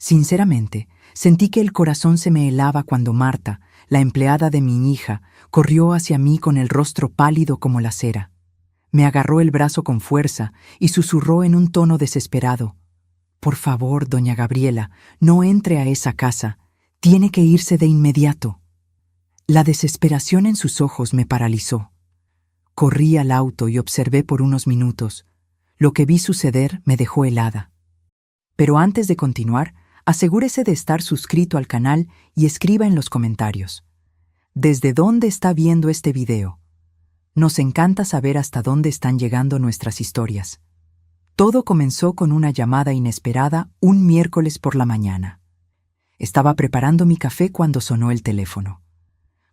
Sinceramente, sentí que el corazón se me helaba cuando Marta, la empleada de mi hija, corrió hacia mí con el rostro pálido como la cera. Me agarró el brazo con fuerza y susurró en un tono desesperado: «Por favor, doña Gabriela, no entre a esa casa. Tiene que irse de inmediato». La desesperación en sus ojos me paralizó. Corrí al auto y observé por unos minutos. Lo que vi suceder me dejó helada. Pero antes de continuar, asegúrese de estar suscrito al canal y escriba en los comentarios: ¿desde dónde está viendo este video? Nos encanta saber hasta dónde están llegando nuestras historias. Todo comenzó con una llamada inesperada un miércoles por la mañana. Estaba preparando mi café cuando sonó el teléfono.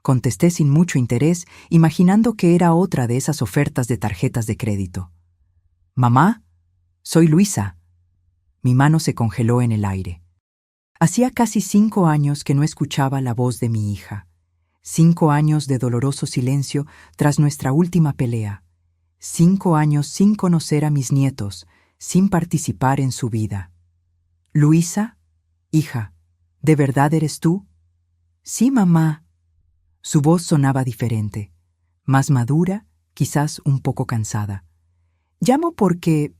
Contesté sin mucho interés, imaginando que era otra de esas ofertas de tarjetas de crédito. «Mamá, soy Luisa». Mi mano se congeló en el aire. Hacía casi 5 años que no escuchaba la voz de mi hija. 5 años de doloroso silencio tras nuestra última pelea. 5 años sin conocer a mis nietos, sin participar en su vida. «Luisa, hija, ¿de verdad eres tú?» «Sí, mamá». Su voz sonaba diferente, más madura, quizás un poco cansada. «Llamo porque...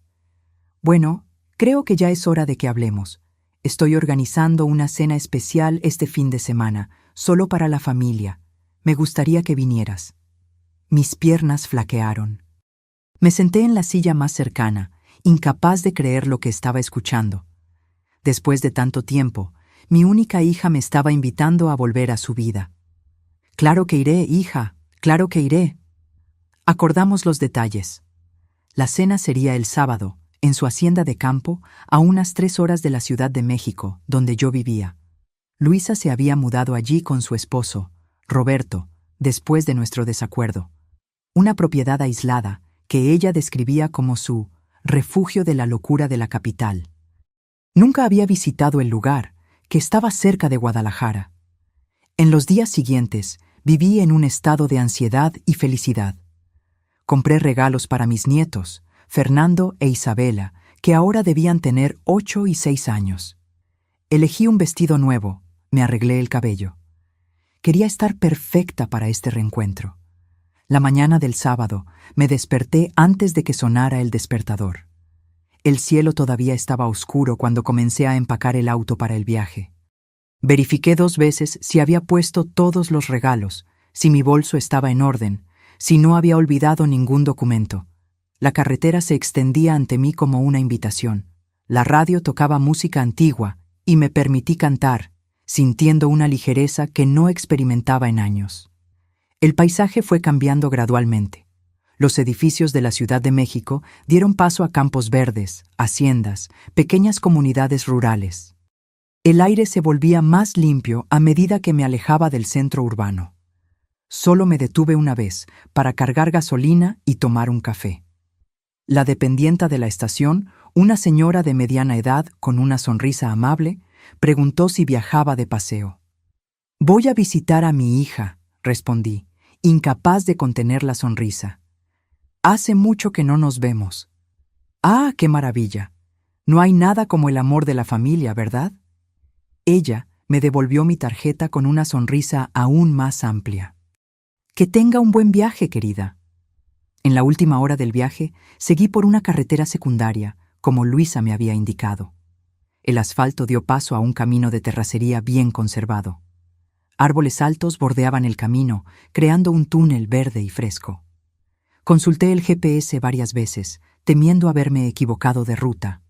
Bueno, creo que ya es hora de que hablemos. Estoy organizando una cena especial este fin de semana, solo para la familia. Me gustaría que vinieras». Mis piernas flaquearon. Me senté en la silla más cercana, incapaz de creer lo que estaba escuchando. Después de tanto tiempo, mi única hija me estaba invitando a volver a su vida. «Claro que iré, hija, claro que iré». Acordamos los detalles. La cena sería el sábado, en su hacienda de campo, a unas 3 horas de la Ciudad de México, donde yo vivía. Luisa se había mudado allí con su esposo, Roberto, después de nuestro desacuerdo. Una propiedad aislada que ella describía como su refugio de la locura de la capital. Nunca había visitado el lugar, que estaba cerca de Guadalajara. En los días siguientes, viví en un estado de ansiedad y felicidad. Compré regalos para mis nietos, Fernando e Isabela, que ahora debían tener 8 y 6 años. Elegí un vestido nuevo, me arreglé el cabello. Quería estar perfecta para este reencuentro. La mañana del sábado me desperté antes de que sonara el despertador. El cielo todavía estaba oscuro cuando comencé a empacar el auto para el viaje. Verifiqué 2 veces si había puesto todos los regalos, si mi bolso estaba en orden, si no había olvidado ningún documento. La carretera se extendía ante mí como una invitación. La radio tocaba música antigua y me permití cantar, sintiendo una ligereza que no experimentaba en años. El paisaje fue cambiando gradualmente. Los edificios de la Ciudad de México dieron paso a campos verdes, haciendas, pequeñas comunidades rurales. El aire se volvía más limpio a medida que me alejaba del centro urbano. Solo me detuve una vez para cargar gasolina y tomar un café. La dependienta de la estación, una señora de mediana edad con una sonrisa amable, preguntó si viajaba de paseo. «Voy a visitar a mi hija», respondí, incapaz de contener la sonrisa. «Hace mucho que no nos vemos». «Ah, qué maravilla. No hay nada como el amor de la familia, ¿verdad?». Ella me devolvió mi tarjeta con una sonrisa aún más amplia. «Que tenga un buen viaje, querida». En la última hora del viaje, seguí por una carretera secundaria, como Luisa me había indicado. El asfalto dio paso a un camino de terracería bien conservado. Árboles altos bordeaban el camino, creando un túnel verde y fresco. Consulté el GPS varias veces, temiendo haberme equivocado de ruta.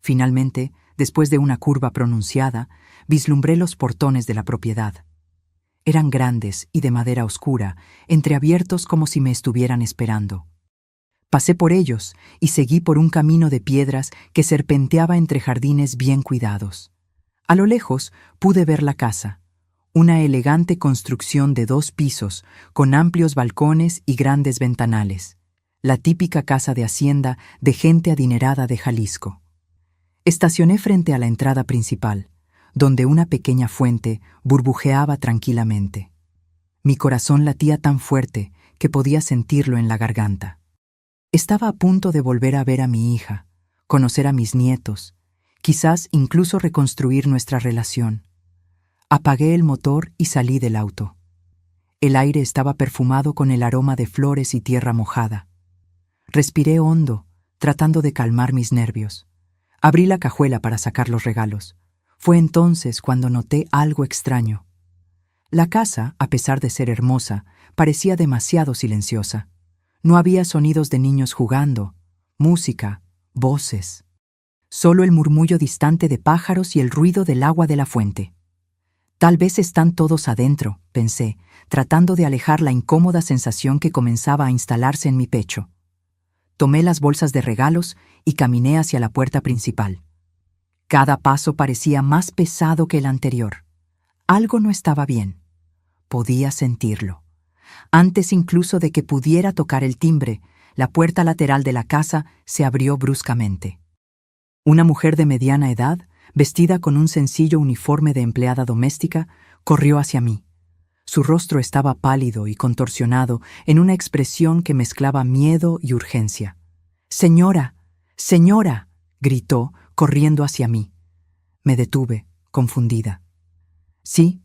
Finalmente, después de una curva pronunciada, vislumbré los portones de la propiedad. Eran grandes y de madera oscura, entreabiertos como si me estuvieran esperando. Pasé por ellos y seguí por un camino de piedras que serpenteaba entre jardines bien cuidados. A lo lejos pude ver la casa, una elegante construcción de 2 pisos, con amplios balcones y grandes ventanales, la típica casa de hacienda de gente adinerada de Jalisco. Estacioné frente a la entrada principal, donde una pequeña fuente burbujeaba tranquilamente. Mi corazón latía tan fuerte que podía sentirlo en la garganta. Estaba a punto de volver a ver a mi hija, conocer a mis nietos, quizás incluso reconstruir nuestra relación. Apagué el motor y salí del auto. El aire estaba perfumado con el aroma de flores y tierra mojada. Respiré hondo, tratando de calmar mis nervios. Abrí la cajuela para sacar los regalos. Fue entonces cuando noté algo extraño. La casa, a pesar de ser hermosa, parecía demasiado silenciosa. No había sonidos de niños jugando, música, voces. Solo el murmullo distante de pájaros y el ruido del agua de la fuente. Tal vez están todos adentro, pensé, tratando de alejar la incómoda sensación que comenzaba a instalarse en mi pecho. Tomé las bolsas de regalos y caminé hacia la puerta principal. Cada paso parecía más pesado que el anterior. Algo no estaba bien. Podía sentirlo. Antes incluso de que pudiera tocar el timbre, la puerta lateral de la casa se abrió bruscamente. Una mujer de mediana edad, vestida con un sencillo uniforme de empleada doméstica, corrió hacia mí. Su rostro estaba pálido y contorsionado en una expresión que mezclaba miedo y urgencia. «¡Señora! ¡Señora!», gritó, corriendo hacia mí. Me detuve, confundida. «Sí,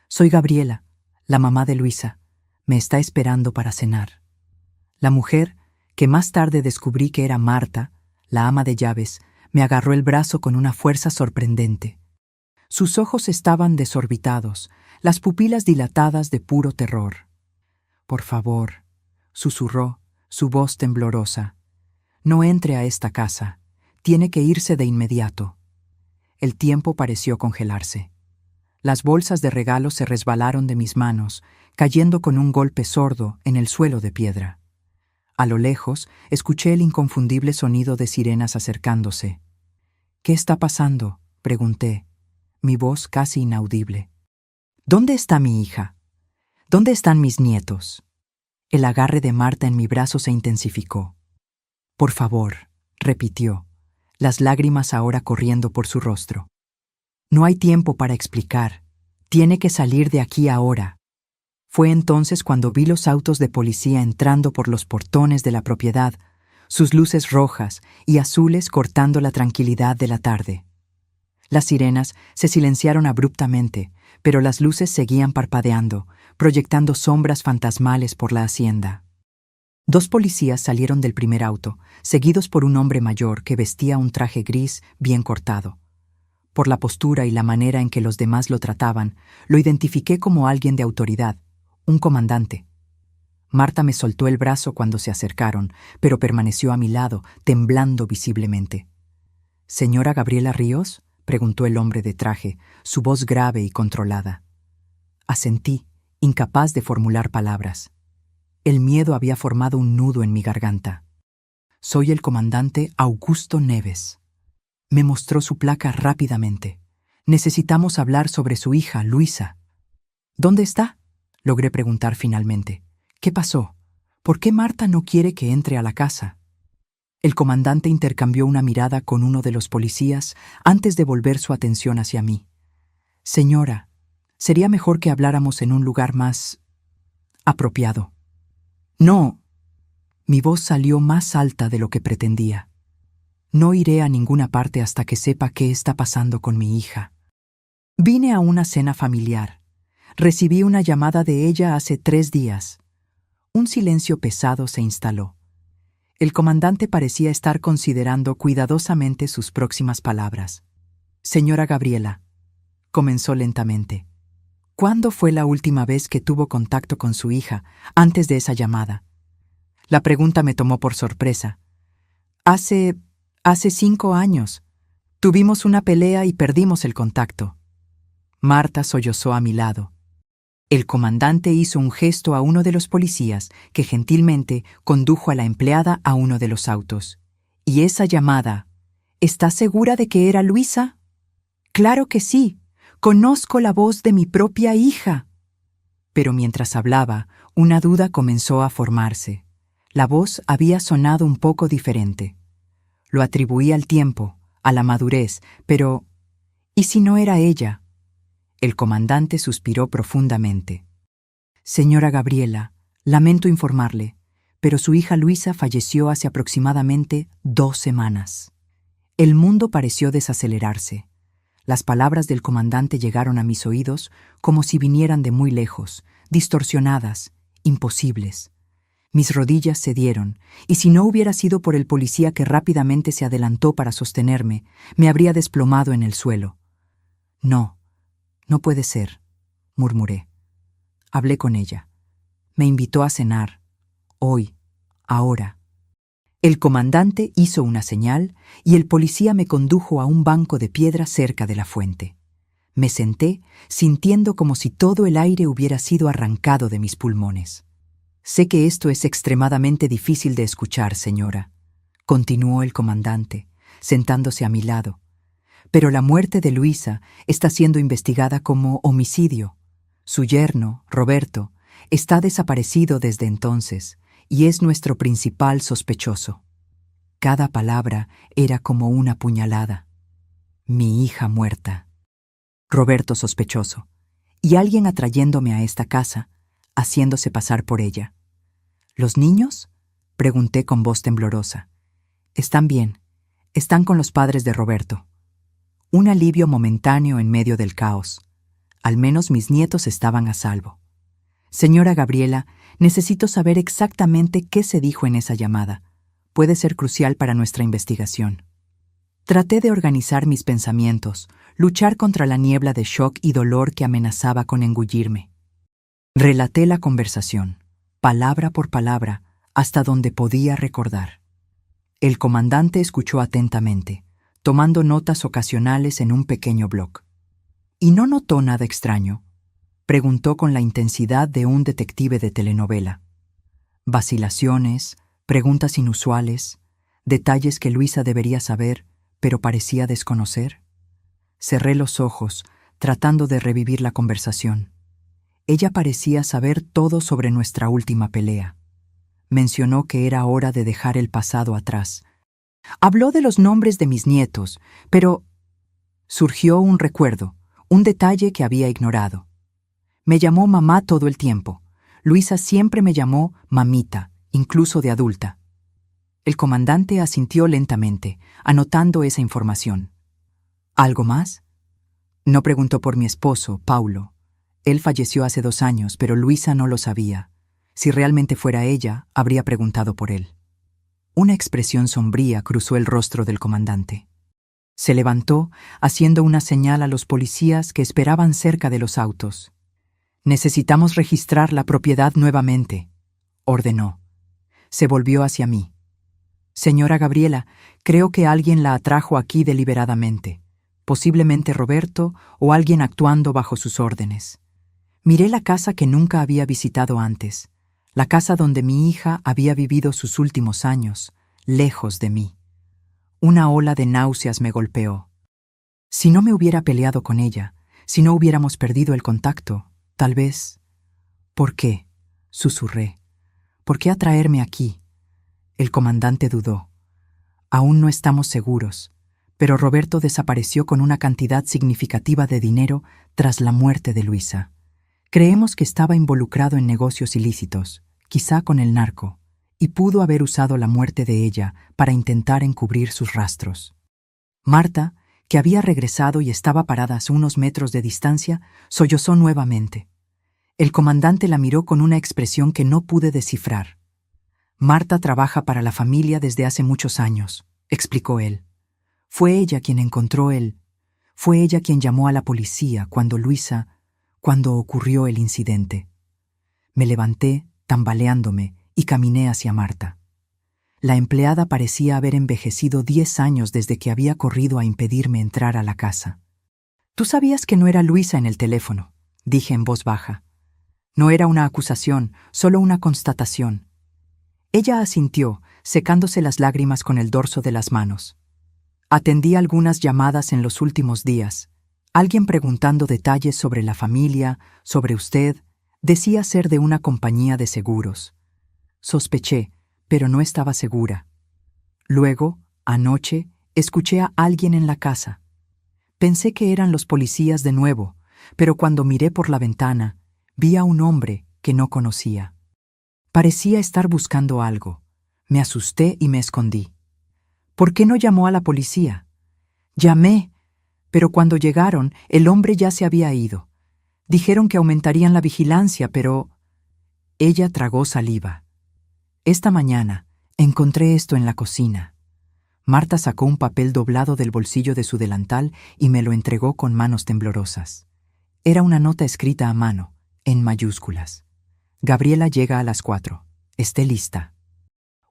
soy Gabriela, la mamá de Luisa. Me está esperando para cenar». La mujer, que más tarde descubrí que era Marta, la ama de llaves, me agarró el brazo con una fuerza sorprendente. Sus ojos estaban desorbitados, las pupilas dilatadas de puro terror. «Por favor», susurró, su voz temblorosa, «no entre a esta casa. Tiene que irse de inmediato». El tiempo pareció congelarse. Las bolsas de regalos se resbalaron de mis manos, cayendo con un golpe sordo en el suelo de piedra. A lo lejos, escuché el inconfundible sonido de sirenas acercándose. «¿Qué está pasando?», pregunté, mi voz casi inaudible. «¿Dónde está mi hija? ¿Dónde están mis nietos?». El agarre de Marta en mi brazo se intensificó. «Por favor», repitió, las lágrimas ahora corriendo por su rostro. «No hay tiempo para explicar. Tiene que salir de aquí ahora». Fue entonces cuando vi los autos de policía entrando por los portones de la propiedad, sus luces rojas y azules cortando la tranquilidad de la tarde. Las sirenas se silenciaron abruptamente, pero las luces seguían parpadeando, proyectando sombras fantasmales por la hacienda. 2 policías salieron del primer auto, seguidos por un hombre mayor que vestía un traje gris bien cortado. Por la postura y la manera en que los demás lo trataban, lo identifiqué como alguien de autoridad, un comandante. Marta me soltó el brazo cuando se acercaron, pero permaneció a mi lado, temblando visiblemente. «¿Señora Gabriela Ríos?», preguntó el hombre de traje, su voz grave y controlada. Asentí, incapaz de formular palabras. El miedo había formado un nudo en mi garganta. «Soy el comandante Augusto Neves». Me mostró su placa rápidamente. «Necesitamos hablar sobre su hija, Luisa». «¿Dónde está?», logré preguntar finalmente. «¿Qué pasó? ¿Por qué Marta no quiere que entre a la casa?». El comandante intercambió una mirada con uno de los policías antes de volver su atención hacia mí. «Señora, sería mejor que habláramos en un lugar más apropiado». «No». Mi voz salió más alta de lo que pretendía. «No iré a ninguna parte hasta que sepa qué está pasando con mi hija. Vine a una cena familiar. Recibí una llamada de ella hace 3 días. Un silencio pesado se instaló. El comandante parecía estar considerando cuidadosamente sus próximas palabras. «Señora Gabriela», comenzó lentamente, «¿cuándo fue la última vez que tuvo contacto con su hija antes de esa llamada?». La pregunta me tomó por sorpresa. Hace 5 años. Tuvimos una pelea y perdimos el contacto». Marta sollozó a mi lado. El comandante hizo un gesto a uno de los policías que gentilmente condujo a la empleada a uno de los autos. «¿Y esa llamada? ¿Está segura de que era Luisa?». «Claro que sí. Conozco la voz de mi propia hija». Pero mientras hablaba, una duda comenzó a formarse. La voz había sonado un poco diferente. Lo atribuí al tiempo, a la madurez, pero ¿y si no era ella? El comandante suspiró profundamente. «Señora Gabriela, lamento informarle, pero su hija Luisa falleció hace aproximadamente 2 semanas». El mundo pareció desacelerarse. Las palabras del comandante llegaron a mis oídos como si vinieran de muy lejos, distorsionadas, imposibles. Mis rodillas cedieron, y si no hubiera sido por el policía que rápidamente se adelantó para sostenerme, me habría desplomado en el suelo. No, no puede ser, murmuré. Hablé con ella. Me invitó a cenar. Hoy, ahora. El comandante hizo una señal y el policía me condujo a un banco de piedra cerca de la fuente. Me senté, sintiendo como si todo el aire hubiera sido arrancado de mis pulmones. Sé que esto es extremadamente difícil de escuchar, señora, continuó el comandante, sentándose a mi lado. Pero la muerte de Luisa está siendo investigada como homicidio. Su yerno, Roberto, está desaparecido desde entonces y es nuestro principal sospechoso. Cada palabra era como una puñalada. Mi hija muerta. Roberto sospechoso. Y alguien atrayéndome a esta casa, haciéndose pasar por ella. ¿Los niños? Pregunté con voz temblorosa. Están bien. Están con los padres de Roberto. Un alivio momentáneo en medio del caos. Al menos mis nietos estaban a salvo. Señora Gabriela, necesito saber exactamente qué se dijo en esa llamada. Puede ser crucial para nuestra investigación. Traté de organizar mis pensamientos, luchar contra la niebla de shock y dolor que amenazaba con engullirme. Relaté la conversación, palabra por palabra, hasta donde podía recordar. El comandante escuchó atentamente, tomando notas ocasionales en un pequeño bloc. ¿Y no notó nada extraño?, preguntó con la intensidad de un detective de telenovela. Vacilaciones, preguntas inusuales, detalles que Luisa debería saber, pero parecía desconocer. Cerré los ojos, tratando de revivir la conversación. Ella parecía saber todo sobre nuestra última pelea. Mencionó que era hora de dejar el pasado atrás. Habló de los nombres de mis nietos, pero surgió un recuerdo, un detalle que había ignorado. Me llamó mamá todo el tiempo. Luisa siempre me llamó mamita, incluso de adulta. El comandante asintió lentamente, anotando esa información. ¿Algo más? No preguntó por mi esposo, Paulo. Él falleció hace 2 años, pero Luisa no lo sabía. Si realmente fuera ella, habría preguntado por él. Una expresión sombría cruzó el rostro del comandante. Se levantó, haciendo una señal a los policías que esperaban cerca de los autos. «Necesitamos registrar la propiedad nuevamente», ordenó. Se volvió hacia mí. «Señora Gabriela, creo que alguien la atrajo aquí deliberadamente, posiblemente Roberto o alguien actuando bajo sus órdenes. Miré la casa que nunca había visitado antes, la casa donde mi hija había vivido sus últimos años, lejos de mí. Una ola de náuseas me golpeó. Si no me hubiera peleado con ella, si no hubiéramos perdido el contacto, tal vez... ¿Por qué?, susurré. ¿Por qué atraerme aquí? El comandante dudó. Aún no estamos seguros, pero Roberto desapareció con una cantidad significativa de dinero tras la muerte de Luisa. Creemos que estaba involucrado en negocios ilícitos, quizá con el narco, y pudo haber usado la muerte de ella para intentar encubrir sus rastros. Marta, que había regresado y estaba parada a unos metros de distancia, sollozó nuevamente. El comandante la miró con una expresión que no pude descifrar. «Marta trabaja para la familia desde hace muchos años», explicó él. «Fue ella quien encontró él. Fue ella quien llamó a la policía cuando ocurrió el incidente». Me levanté, tambaleándome, y caminé hacia Marta. La empleada parecía haber envejecido 10 años desde que había corrido a impedirme entrar a la casa. «Tú sabías que no era Luisa en el teléfono», dije en voz baja. No era una acusación, solo una constatación. Ella asintió, secándose las lágrimas con el dorso de las manos. Atendí algunas llamadas en los últimos días. Alguien preguntando detalles sobre la familia, sobre usted, decía ser de una compañía de seguros. Sospeché, pero no estaba segura. Luego, anoche, escuché a alguien en la casa. Pensé que eran los policías de nuevo, pero cuando miré por la ventana, vi a un hombre que no conocía. Parecía estar buscando algo. Me asusté y me escondí. ¿Por qué no llamó a la policía? Llamé, pero cuando llegaron, el hombre ya se había ido. Dijeron que aumentarían la vigilancia, pero... Ella tragó saliva. Esta mañana encontré esto en la cocina. Marta sacó un papel doblado del bolsillo de su delantal y me lo entregó con manos temblorosas. Era una nota escrita a mano, en mayúsculas. Gabriela llega a las 4. Esté lista.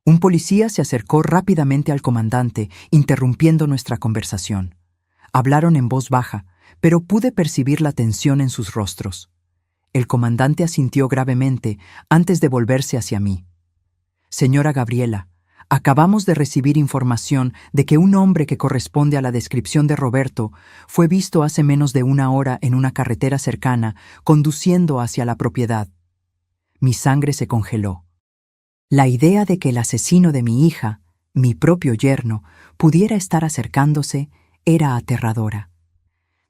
Un policía se acercó rápidamente al comandante, interrumpiendo nuestra conversación. Hablaron en voz baja, pero pude percibir la tensión en sus rostros. El comandante asintió gravemente antes de volverse hacia mí. Señora Gabriela, acabamos de recibir información de que un hombre que corresponde a la descripción de Roberto fue visto hace menos de 1 hora en una carretera cercana, conduciendo hacia la propiedad. Mi sangre se congeló. La idea de que el asesino de mi hija, mi propio yerno, pudiera estar acercándose era aterradora.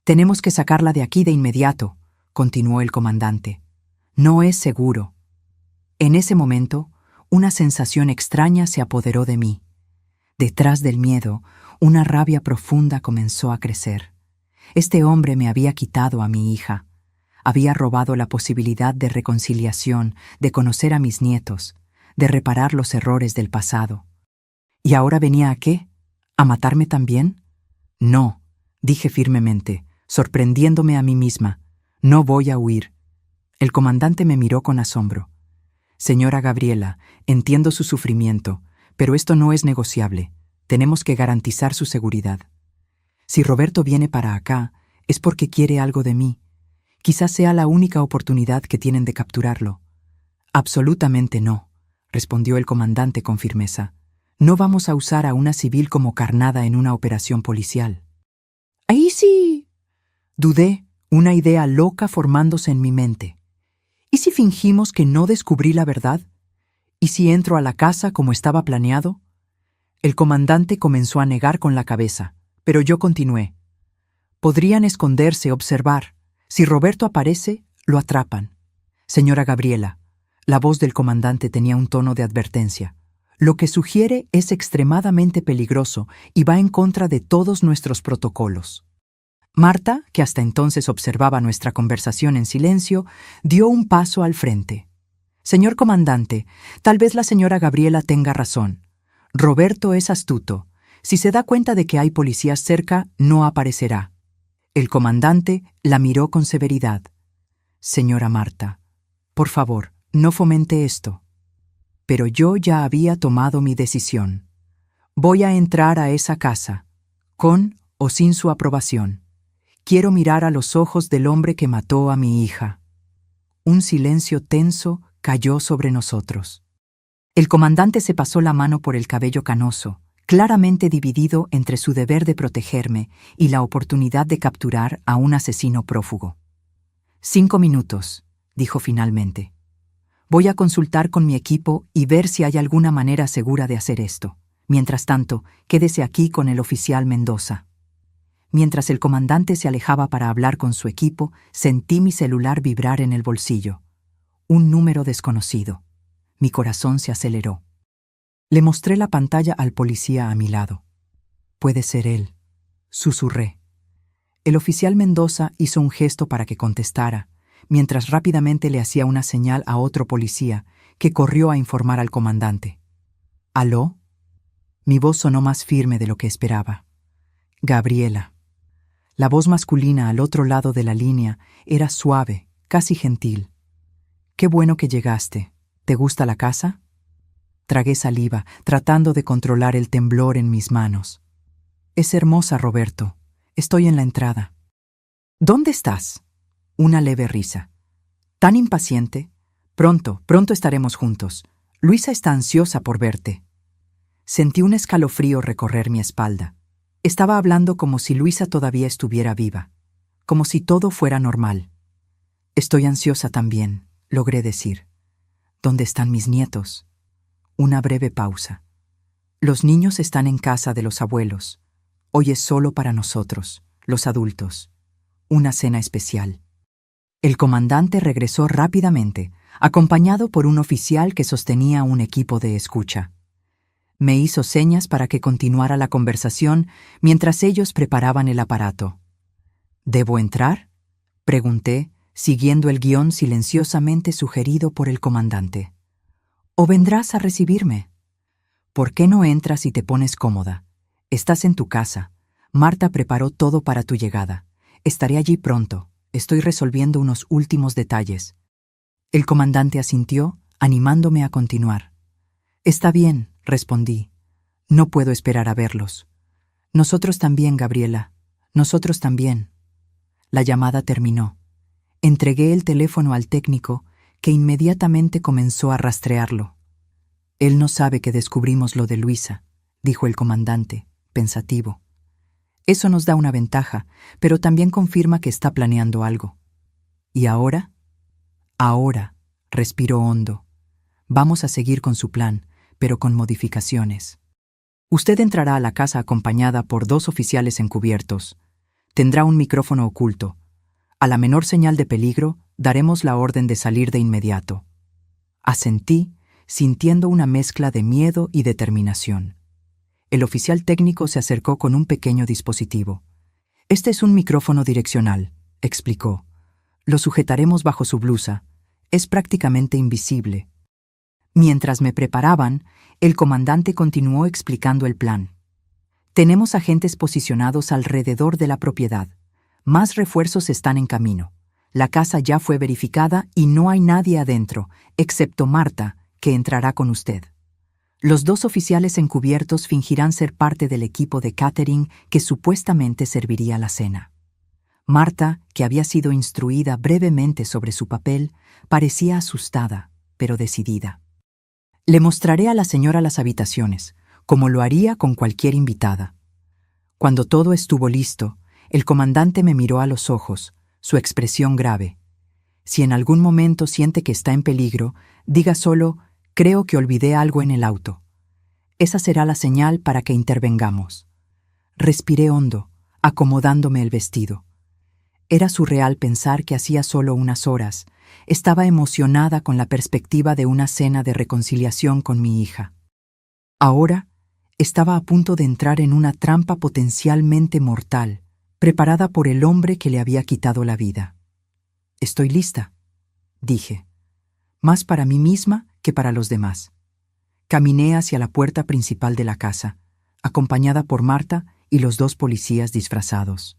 Tenemos que sacarla de aquí de inmediato, continuó el comandante. No es seguro. En ese momento, una sensación extraña se apoderó de mí. Detrás del miedo, una rabia profunda comenzó a crecer. Este hombre me había quitado a mi hija. Había robado la posibilidad de reconciliación, de conocer a mis nietos, de reparar los errores del pasado. ¿Y ahora venía a qué? ¿A matarme también? No, dije firmemente, sorprendiéndome a mí misma. No voy a huir. El comandante me miró con asombro. Señora Gabriela, entiendo su sufrimiento, pero esto no es negociable. Tenemos que garantizar su seguridad. Si Roberto viene para acá, es porque quiere algo de mí. Quizás sea la única oportunidad que tienen de capturarlo. Absolutamente no, respondió el comandante con firmeza. No vamos a usar a una civil como carnada en una operación policial. Ahí sí. Dudé, una idea loca formándose en mi mente. ¿Y si fingimos que no descubrí la verdad? ¿Y si entro a la casa como estaba planeado? El comandante comenzó a negar con la cabeza, pero yo continué. Podrían esconderse, observar. Si Roberto aparece, lo atrapan. Señora Gabriela, la voz del comandante tenía un tono de advertencia. Lo que sugiere es extremadamente peligroso y va en contra de todos nuestros protocolos. Marta, que hasta entonces observaba nuestra conversación en silencio, dio un paso al frente. Señor comandante, tal vez la señora Gabriela tenga razón. Roberto es astuto. Si se da cuenta de que hay policías cerca, no aparecerá. El comandante la miró con severidad. Señora Marta, por favor, no fomente esto. Pero yo ya había tomado mi decisión. Voy a entrar a esa casa, con o sin su aprobación. Quiero mirar a los ojos del hombre que mató a mi hija. Un silencio tenso cayó sobre nosotros. El comandante se pasó la mano por el cabello canoso, claramente dividido entre su deber de protegerme y la oportunidad de capturar a un asesino prófugo. 5 minutos, dijo finalmente. Voy a consultar con mi equipo y ver si hay alguna manera segura de hacer esto. Mientras tanto, quédese aquí con el oficial Mendoza. Mientras el comandante se alejaba para hablar con su equipo, sentí mi celular vibrar en el bolsillo. Un número desconocido. Mi corazón se aceleró. Le mostré la pantalla al policía a mi lado. Puede ser él, susurré. El oficial Mendoza hizo un gesto para que contestara, mientras rápidamente le hacía una señal a otro policía, que corrió a informar al comandante. ¿Aló? Mi voz sonó más firme de lo que esperaba. Gabriela. La voz masculina al otro lado de la línea era suave, casi gentil. Qué bueno que llegaste. ¿Te gusta la casa? Tragué saliva, tratando de controlar el temblor en mis manos. Es hermosa, Roberto. Estoy en la entrada. ¿Dónde estás? Una leve risa. ¿Tan impaciente? Pronto estaremos juntos. Luisa está ansiosa por verte. Sentí un escalofrío recorrer mi espalda. Estaba hablando como si Luisa todavía estuviera viva, como si todo fuera normal. Estoy ansiosa también, logré decir. ¿Dónde están mis nietos? Una breve pausa. Los niños están en casa de los abuelos. Hoy es solo para nosotros, los adultos. Una cena especial. El comandante regresó rápidamente, acompañado por un oficial que sostenía un equipo de escucha. Me hizo señas para que continuara la conversación mientras ellos preparaban el aparato. ¿Debo entrar?, pregunté, siguiendo el guión silenciosamente sugerido por el comandante. ¿O vendrás a recibirme? ¿Por qué no entras y te pones cómoda? Estás en tu casa. Marta preparó todo para tu llegada. Estaré allí pronto. Estoy resolviendo unos últimos detalles. El comandante asintió, animándome a continuar. Está bien, respondí. No puedo esperar a verlos. Nosotros también, Gabriela. Nosotros también. La llamada terminó. Entregué el teléfono al técnico, que inmediatamente comenzó a rastrearlo. Él no sabe que descubrimos lo de Luisa, dijo el comandante, pensativo. Eso nos da una ventaja, pero también confirma que está planeando algo. ¿Y ahora? Ahora, respiró hondo. Vamos a seguir con su plan, pero con modificaciones. Usted entrará a la casa acompañada por 2 oficiales encubiertos. Tendrá un micrófono oculto. A la menor señal de peligro, daremos la orden de salir de inmediato. Asentí, sintiendo una mezcla de miedo y determinación. El oficial técnico se acercó con un pequeño dispositivo. Este es un micrófono direccional, explicó. Lo sujetaremos bajo su blusa. Es prácticamente invisible. Mientras me preparaban, el comandante continuó explicando el plan. Tenemos agentes posicionados alrededor de la propiedad. Más refuerzos están en camino. La casa ya fue verificada y no hay nadie adentro, excepto Marta, que entrará con usted. Los 2 oficiales encubiertos fingirán ser parte del equipo de catering que supuestamente serviría la cena. Marta, que había sido instruida brevemente sobre su papel, parecía asustada, pero decidida. Le mostraré a la señora las habitaciones, como lo haría con cualquier invitada. Cuando todo estuvo listo, el comandante me miró a los ojos, su expresión grave. Si en algún momento siente que está en peligro, diga solo: creo que olvidé algo en el auto. Esa será la señal para que intervengamos. Respiré hondo, acomodándome el vestido. Era surreal pensar que hacía solo unas horas estaba emocionada con la perspectiva de una cena de reconciliación con mi hija. Ahora estaba a punto de entrar en una trampa potencialmente mortal, preparada por el hombre que le había quitado la vida. Estoy lista, dije, más para mí misma que para los demás. Caminé hacia la puerta principal de la casa, acompañada por Marta y los 2 policías disfrazados.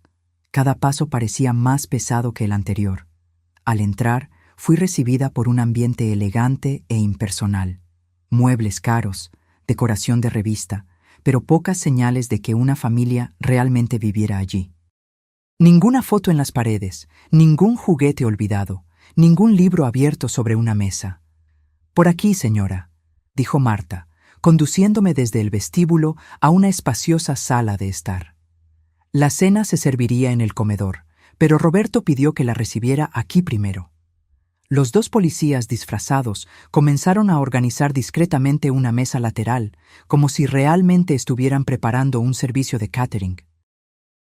Cada paso parecía más pesado que el anterior. Al entrar, fui recibida por un ambiente elegante e impersonal. Muebles caros, decoración de revista, pero pocas señales de que una familia realmente viviera allí. Ninguna foto en las paredes, ningún juguete olvidado, ningún libro abierto sobre una mesa. «Por aquí, señora», dijo Marta, conduciéndome desde el vestíbulo a una espaciosa sala de estar. La cena se serviría en el comedor, pero Roberto pidió que la recibiera aquí primero. Los 2 policías disfrazados comenzaron a organizar discretamente una mesa lateral, como si realmente estuvieran preparando un servicio de catering.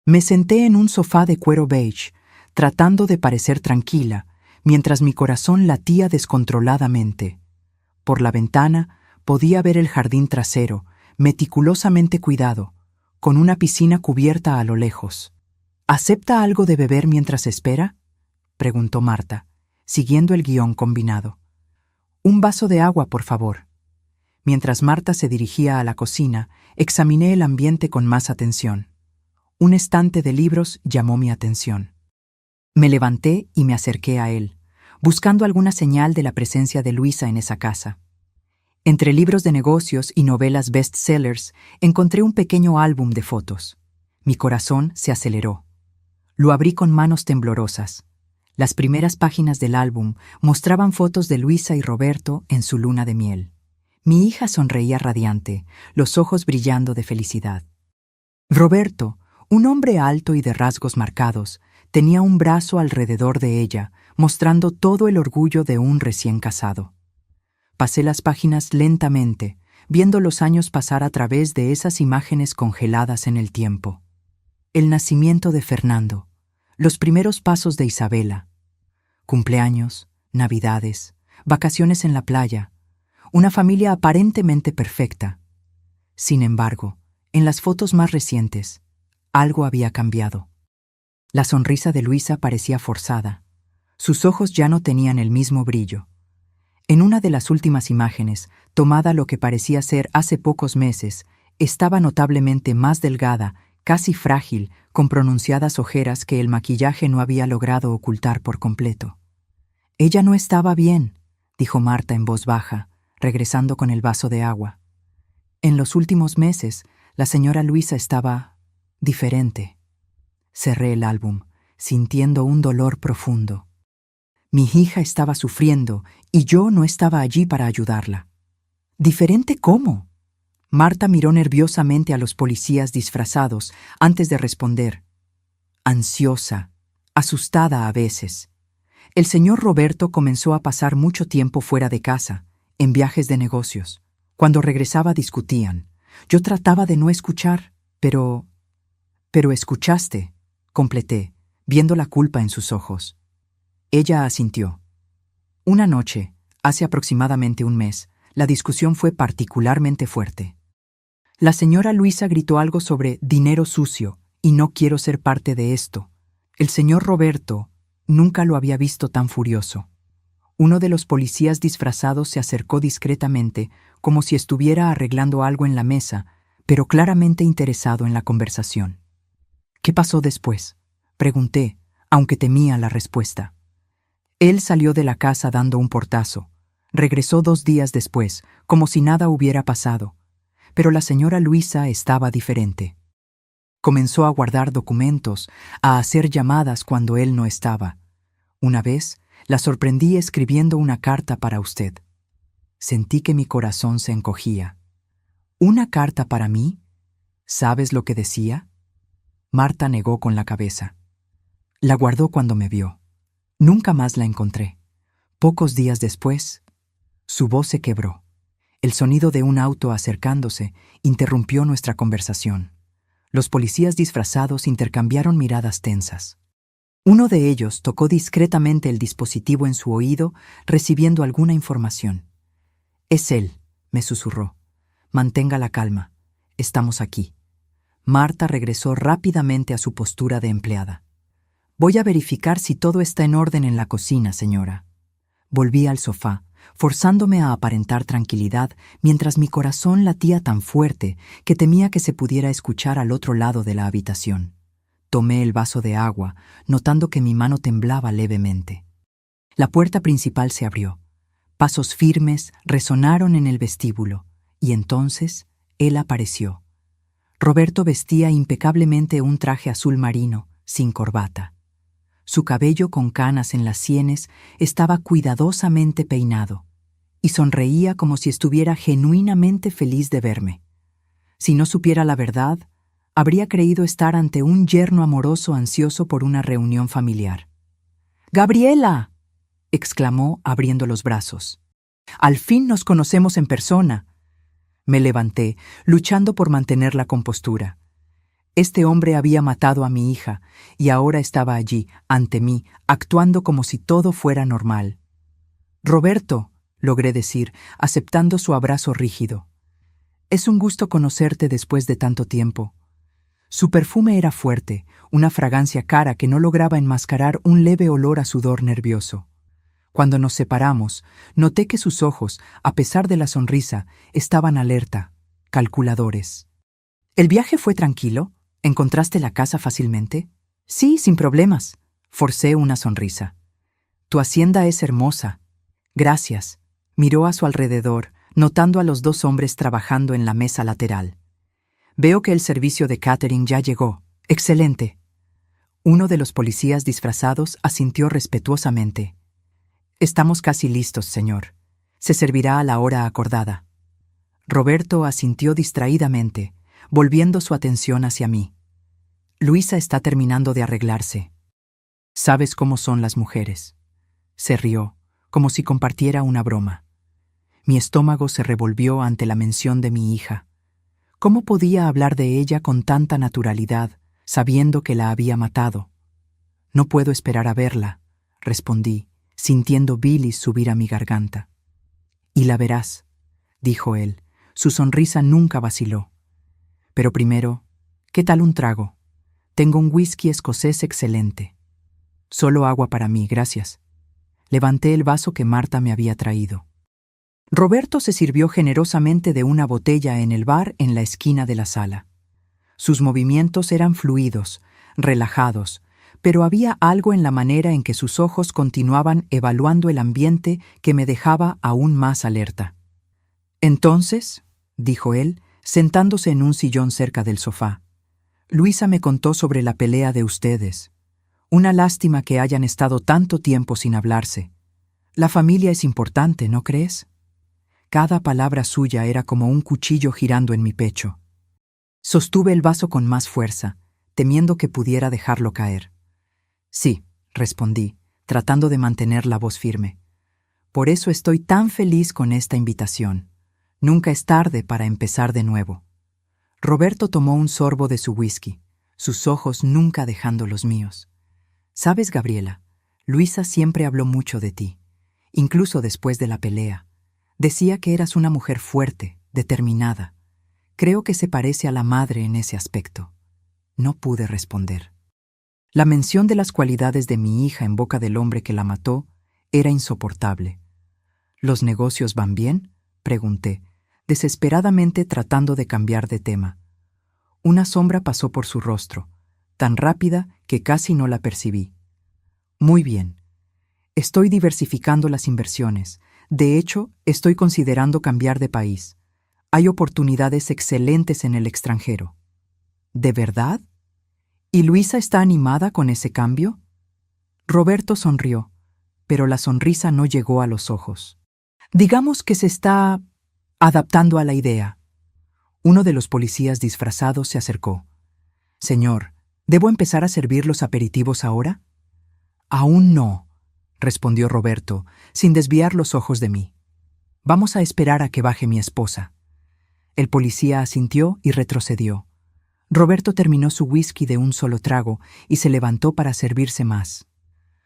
Me senté en un sofá de cuero beige, tratando de parecer tranquila, mientras mi corazón latía descontroladamente. Por la ventana podía ver el jardín trasero, meticulosamente cuidado, con una piscina cubierta a lo lejos. ¿Acepta algo de beber mientras espera?, preguntó Marta, siguiendo el guión combinado. Un vaso de agua, por favor. Mientras Marta se dirigía a la cocina, examiné el ambiente con más atención. Un estante de libros llamó mi atención. Me levanté y me acerqué a él, buscando alguna señal de la presencia de Luisa en esa casa. Entre libros de negocios y novelas bestsellers, encontré un pequeño álbum de fotos. Mi corazón se aceleró. Lo abrí con manos temblorosas. Las primeras páginas del álbum mostraban fotos de Luisa y Roberto en su luna de miel. Mi hija sonreía radiante, los ojos brillando de felicidad. Roberto, un hombre alto y de rasgos marcados, tenía un brazo alrededor de ella, mostrando todo el orgullo de un recién casado. Pasé las páginas lentamente, viendo los años pasar a través de esas imágenes congeladas en el tiempo. El nacimiento de Fernando, los primeros pasos de Isabela, cumpleaños, navidades, vacaciones en la playa, una familia aparentemente perfecta. Sin embargo, en las fotos más recientes, algo había cambiado. La sonrisa de Luisa parecía forzada. Sus ojos ya no tenían el mismo brillo. En una de las últimas imágenes, tomada lo que parecía ser hace pocos meses, estaba notablemente más delgada, casi frágil, con pronunciadas ojeras que el maquillaje no había logrado ocultar por completo. «Ella no estaba bien», dijo Marta en voz baja, regresando con el vaso de agua. «En los últimos meses, la señora Luisa estaba diferente». Cerré el álbum, sintiendo un dolor profundo. Mi hija estaba sufriendo y yo no estaba allí para ayudarla. ¿Diferente cómo? Marta miró nerviosamente a los policías disfrazados antes de responder. Ansiosa, asustada a veces. El señor Roberto comenzó a pasar mucho tiempo fuera de casa, en viajes de negocios. Cuando regresaba discutían. Yo trataba de no escuchar, pero escuchaste, completé, viendo la culpa en sus ojos. Ella asintió. Una noche, hace aproximadamente un mes, la discusión fue particularmente fuerte. La señora Luisa gritó algo sobre dinero sucio y no quiero ser parte de esto. El señor Roberto nunca lo había visto tan furioso. Uno de los policías disfrazados se acercó discretamente, como si estuviera arreglando algo en la mesa, pero claramente interesado en la conversación. ¿Qué pasó después?, pregunté, aunque temía la respuesta. Él salió de la casa dando un portazo. Regresó 2 días después, como si nada hubiera pasado. Pero la señora Luisa estaba diferente. Comenzó a guardar documentos, a hacer llamadas cuando él no estaba. Una vez, la sorprendí escribiendo una carta para usted. Sentí que mi corazón se encogía. ¿Una carta para mí? ¿Sabes lo que decía? Marta negó con la cabeza. La guardó cuando me vio. Nunca más la encontré. Pocos días después, su voz se quebró. El sonido de un auto acercándose interrumpió nuestra conversación. Los policías disfrazados intercambiaron miradas tensas. Uno de ellos tocó discretamente el dispositivo en su oído, recibiendo alguna información. «Es él», me susurró. «Mantenga la calma. Estamos aquí». Marta regresó rápidamente a su postura de empleada. «Voy a verificar si todo está en orden en la cocina, señora». Volví al sofá, forzándome a aparentar tranquilidad mientras mi corazón latía tan fuerte que temía que se pudiera escuchar al otro lado de la habitación. Tomé el vaso de agua, notando que mi mano temblaba levemente. La puerta principal se abrió. Pasos firmes resonaron en el vestíbulo, y entonces él apareció. Roberto vestía impecablemente un traje azul marino, sin corbata. Su cabello con canas en las sienes estaba cuidadosamente peinado, y sonreía como si estuviera genuinamente feliz de verme. Si no supiera la verdad, habría creído estar ante un yerno amoroso ansioso por una reunión familiar. «¡Gabriela!», exclamó abriendo los brazos. «Al fin nos conocemos en persona». Me levanté, luchando por mantener la compostura. Este hombre había matado a mi hija y ahora estaba allí, ante mí, actuando como si todo fuera normal. «Roberto», logré decir, aceptando su abrazo rígido. «Es un gusto conocerte después de tanto tiempo». Su perfume era fuerte, una fragancia cara que no lograba enmascarar un leve olor a sudor nervioso. Cuando nos separamos, noté que sus ojos, a pesar de la sonrisa, estaban alerta, calculadores. «¿El viaje fue tranquilo? ¿Encontraste la casa fácilmente?» «Sí, sin problemas», forcé una sonrisa. «Tu hacienda es hermosa». «Gracias». Miró a su alrededor, notando a los 2 hombres trabajando en la mesa lateral. «Veo que el servicio de catering ya llegó. Excelente». Uno de los policías disfrazados asintió respetuosamente. «Estamos casi listos, señor. Se servirá a la hora acordada». Roberto asintió distraídamente, volviendo su atención hacia mí. «Luisa está terminando de arreglarse. ¿Sabes cómo son las mujeres?». Se rió, como si compartiera una broma. Mi estómago se revolvió ante la mención de mi hija. ¿Cómo podía hablar de ella con tanta naturalidad, sabiendo que la había matado? «No puedo esperar a verla», respondí, sintiendo bilis subir a mi garganta. «Y la verás», dijo él, Su sonrisa nunca vaciló. Pero primero, ¿qué tal un trago? Tengo un whisky escocés excelente. Solo agua para mí, gracias. Levanté el vaso que Marta me había traído. Roberto se sirvió generosamente de una botella en el bar en la esquina de la sala. Sus movimientos eran fluidos, relajados, pero había algo en la manera en que sus ojos continuaban evaluando el ambiente que me dejaba aún más alerta. Entonces, dijo él, sentándose en un sillón cerca del sofá, Luisa me contó sobre la pelea de ustedes. Una lástima que hayan estado tanto tiempo sin hablarse. La familia es importante, ¿no crees? Cada palabra suya era como un cuchillo girando en mi pecho. Sostuve el vaso con más fuerza, temiendo que pudiera dejarlo caer. Sí, respondí, tratando de mantener la voz firme. Por eso estoy tan feliz con esta invitación. Nunca es tarde para empezar de nuevo. Roberto tomó un sorbo de su whisky, sus ojos nunca dejando los míos. ¿Sabes, Gabriela? Luisa siempre habló mucho de ti, incluso después de la pelea. Decía que eras una mujer fuerte, determinada. Creo que se parece a la madre en ese aspecto. No pude responder. La mención de las cualidades de mi hija en boca del hombre que la mató era insoportable. ¿Los negocios van bien?, pregunté, desesperadamente tratando de cambiar de tema. Una sombra pasó por su rostro, tan rápida que casi no la percibí. Muy bien. Estoy diversificando las inversiones. De hecho, estoy considerando cambiar de país. Hay oportunidades excelentes en el extranjero. ¿De verdad? ¿Y Luisa está animada con ese cambio? Roberto sonrió, pero la sonrisa no llegó a los ojos. Digamos que se está adaptando a la idea. Uno de los policías disfrazados se acercó. Señor, ¿debo empezar a servir los aperitivos ahora? Aún no, respondió Roberto, sin desviar los ojos de mí. Vamos a esperar a que baje mi esposa. El policía asintió y retrocedió. Roberto terminó su whisky de un solo trago y se levantó para servirse más.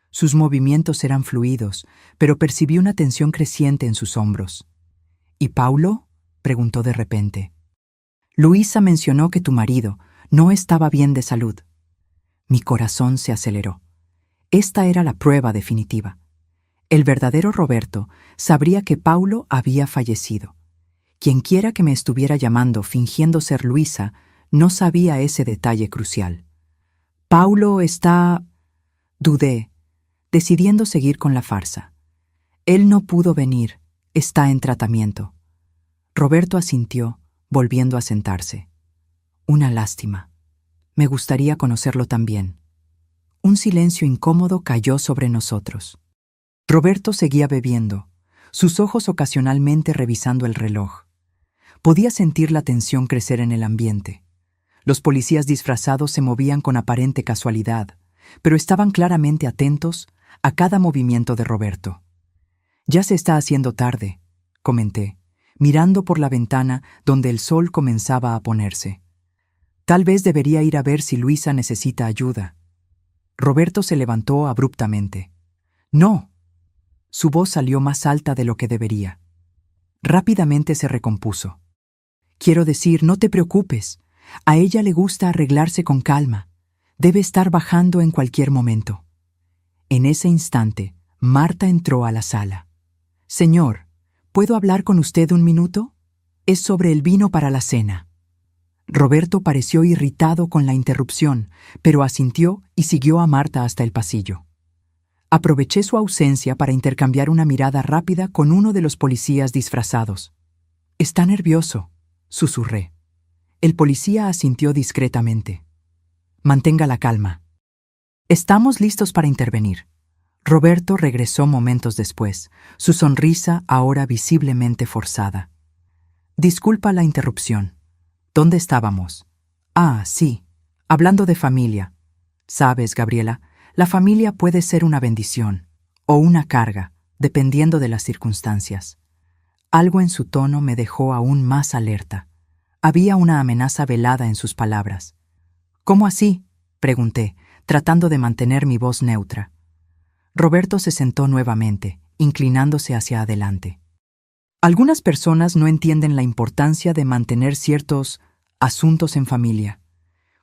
Sus movimientos eran fluidos, pero percibí una tensión creciente en sus hombros. ¿Y Paulo?, preguntó de repente. Luisa mencionó que tu marido no estaba bien de salud. Mi corazón se aceleró. Esta era la prueba definitiva. El verdadero Roberto sabría que Paulo había fallecido. Quienquiera que me estuviera llamando fingiendo ser Luisa no sabía ese detalle crucial. Paulo está... Dudé, decidiendo seguir con la farsa. Él no pudo venir, está en tratamiento. Roberto asintió, volviendo a sentarse. Una lástima. Me gustaría conocerlo también. Un silencio incómodo cayó sobre nosotros. Roberto seguía bebiendo, sus ojos ocasionalmente revisando el reloj. Podía sentir la tensión crecer en el ambiente. Los policías disfrazados se movían con aparente casualidad, pero estaban claramente atentos a cada movimiento de Roberto. Ya se está haciendo tarde, comenté, mirando por la ventana donde el sol comenzaba a ponerse. Tal vez debería ir a ver si Luisa necesita ayuda. Roberto se levantó abruptamente. ¡No! Su voz salió más alta de lo que debería. Rápidamente se recompuso. Quiero decir, no te preocupes. A ella le gusta arreglarse con calma. Debe estar bajando en cualquier momento. En ese instante, Marta entró a la sala. Señor, ¿puedo hablar con usted un minuto? Es sobre el vino para la cena. Roberto pareció irritado con la interrupción, pero asintió y siguió a Marta hasta el pasillo. Aproveché su ausencia para intercambiar una mirada rápida con uno de los policías disfrazados. «Está nervioso», susurré. El policía asintió discretamente. «Mantenga la calma. Estamos listos para intervenir». Roberto regresó momentos después, su sonrisa ahora visiblemente forzada. «Disculpa la interrupción. ¿Dónde estábamos?» «Ah, sí, hablando de familia. Sabes, Gabriela, la familia puede ser una bendición o una carga, dependiendo de las circunstancias». Algo en su tono me dejó aún más alerta. Había una amenaza velada en sus palabras. «¿Cómo así?», pregunté, tratando de mantener mi voz neutra. Roberto se sentó nuevamente, inclinándose hacia adelante. Algunas personas no entienden la importancia de mantener ciertos asuntos en familia.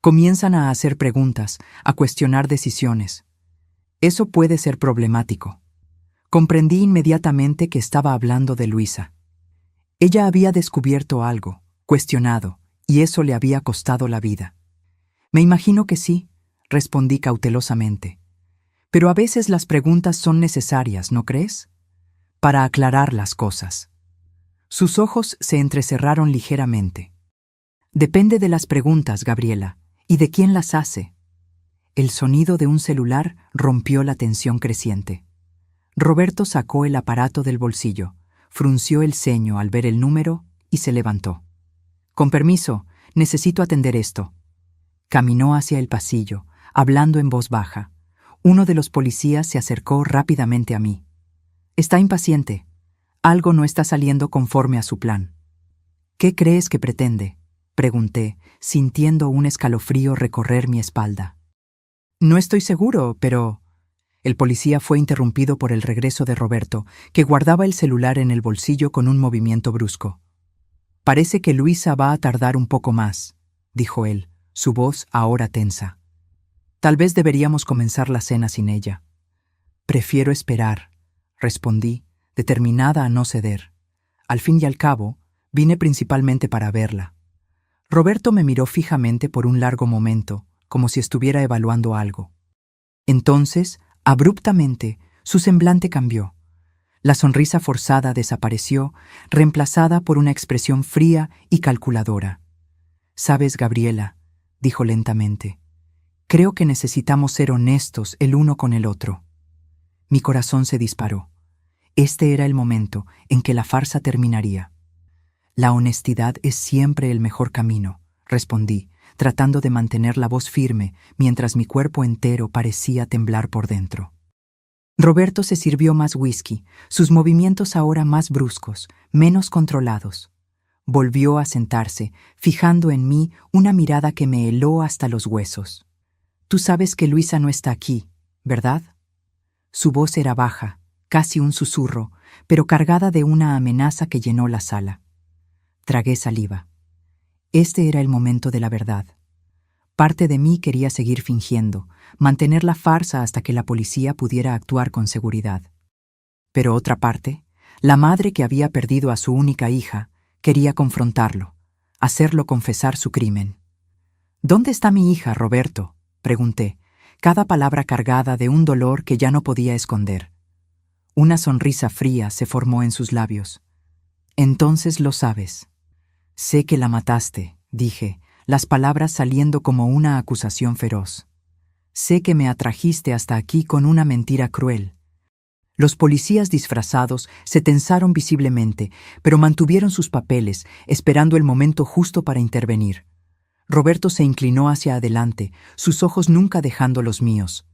Comienzan a hacer preguntas, a cuestionar decisiones. Eso puede ser problemático. Comprendí inmediatamente que estaba hablando de Luisa. Ella había descubierto algo, cuestionado, y eso le había costado la vida. Me imagino que sí, respondí cautelosamente. Pero a veces las preguntas son necesarias, ¿no crees? Para aclarar las cosas. Sus ojos se entrecerraron ligeramente. Depende de las preguntas, Gabriela, y de quién las hace. El sonido de un celular rompió la tensión creciente. Roberto sacó el aparato del bolsillo, frunció el ceño al ver el número y se levantó. Con permiso, necesito atender esto. Caminó hacia el pasillo, hablando en voz baja. Uno de los policías se acercó rápidamente a mí. Está impaciente. Algo no está saliendo conforme a su plan. ¿Qué crees que pretende?, pregunté, sintiendo un escalofrío recorrer mi espalda. No estoy seguro, pero... El policía fue interrumpido por el regreso de Roberto, que guardaba el celular en el bolsillo con un movimiento brusco. Parece que Luisa va a tardar un poco más, dijo él, su voz ahora tensa. Tal vez deberíamos comenzar la cena sin ella. Prefiero esperar, respondí, determinada a no ceder. Al fin y al cabo, vine principalmente para verla. Roberto me miró fijamente por un largo momento, como si estuviera evaluando algo. Entonces, abruptamente, su semblante cambió. La sonrisa forzada desapareció, reemplazada por una expresión fría y calculadora. «Sabes, Gabriela», dijo lentamente, «creo que necesitamos ser honestos el uno con el otro». Mi corazón se disparó. Este era el momento en que la farsa terminaría. «La honestidad es siempre el mejor camino», respondí, tratando de mantener la voz firme mientras mi cuerpo entero parecía temblar por dentro. Roberto se sirvió más whisky, sus movimientos ahora más bruscos, menos controlados. Volvió a sentarse, fijando en mí una mirada que me heló hasta los huesos. «Tú sabes que Luisa no está aquí, ¿verdad?» Su voz era baja, casi un susurro, pero cargada de una amenaza que llenó la sala. Tragué saliva. Este era el momento de la verdad. Parte de mí quería seguir fingiendo, mantener la farsa hasta que la policía pudiera actuar con seguridad. Pero otra parte, la madre que había perdido a su única hija, quería confrontarlo, hacerlo confesar su crimen. «¿Dónde está mi hija, Roberto?», pregunté, cada palabra cargada de un dolor que ya no podía esconder. Una sonrisa fría se formó en sus labios. «Entonces lo sabes». «Sé que la mataste», dije, las palabras saliendo como una acusación feroz. «Sé que me atrajiste hasta aquí con una mentira cruel». Los policías disfrazados se tensaron visiblemente, pero mantuvieron sus papeles, esperando el momento justo para intervenir. Roberto se inclinó hacia adelante, sus ojos nunca dejando los míos.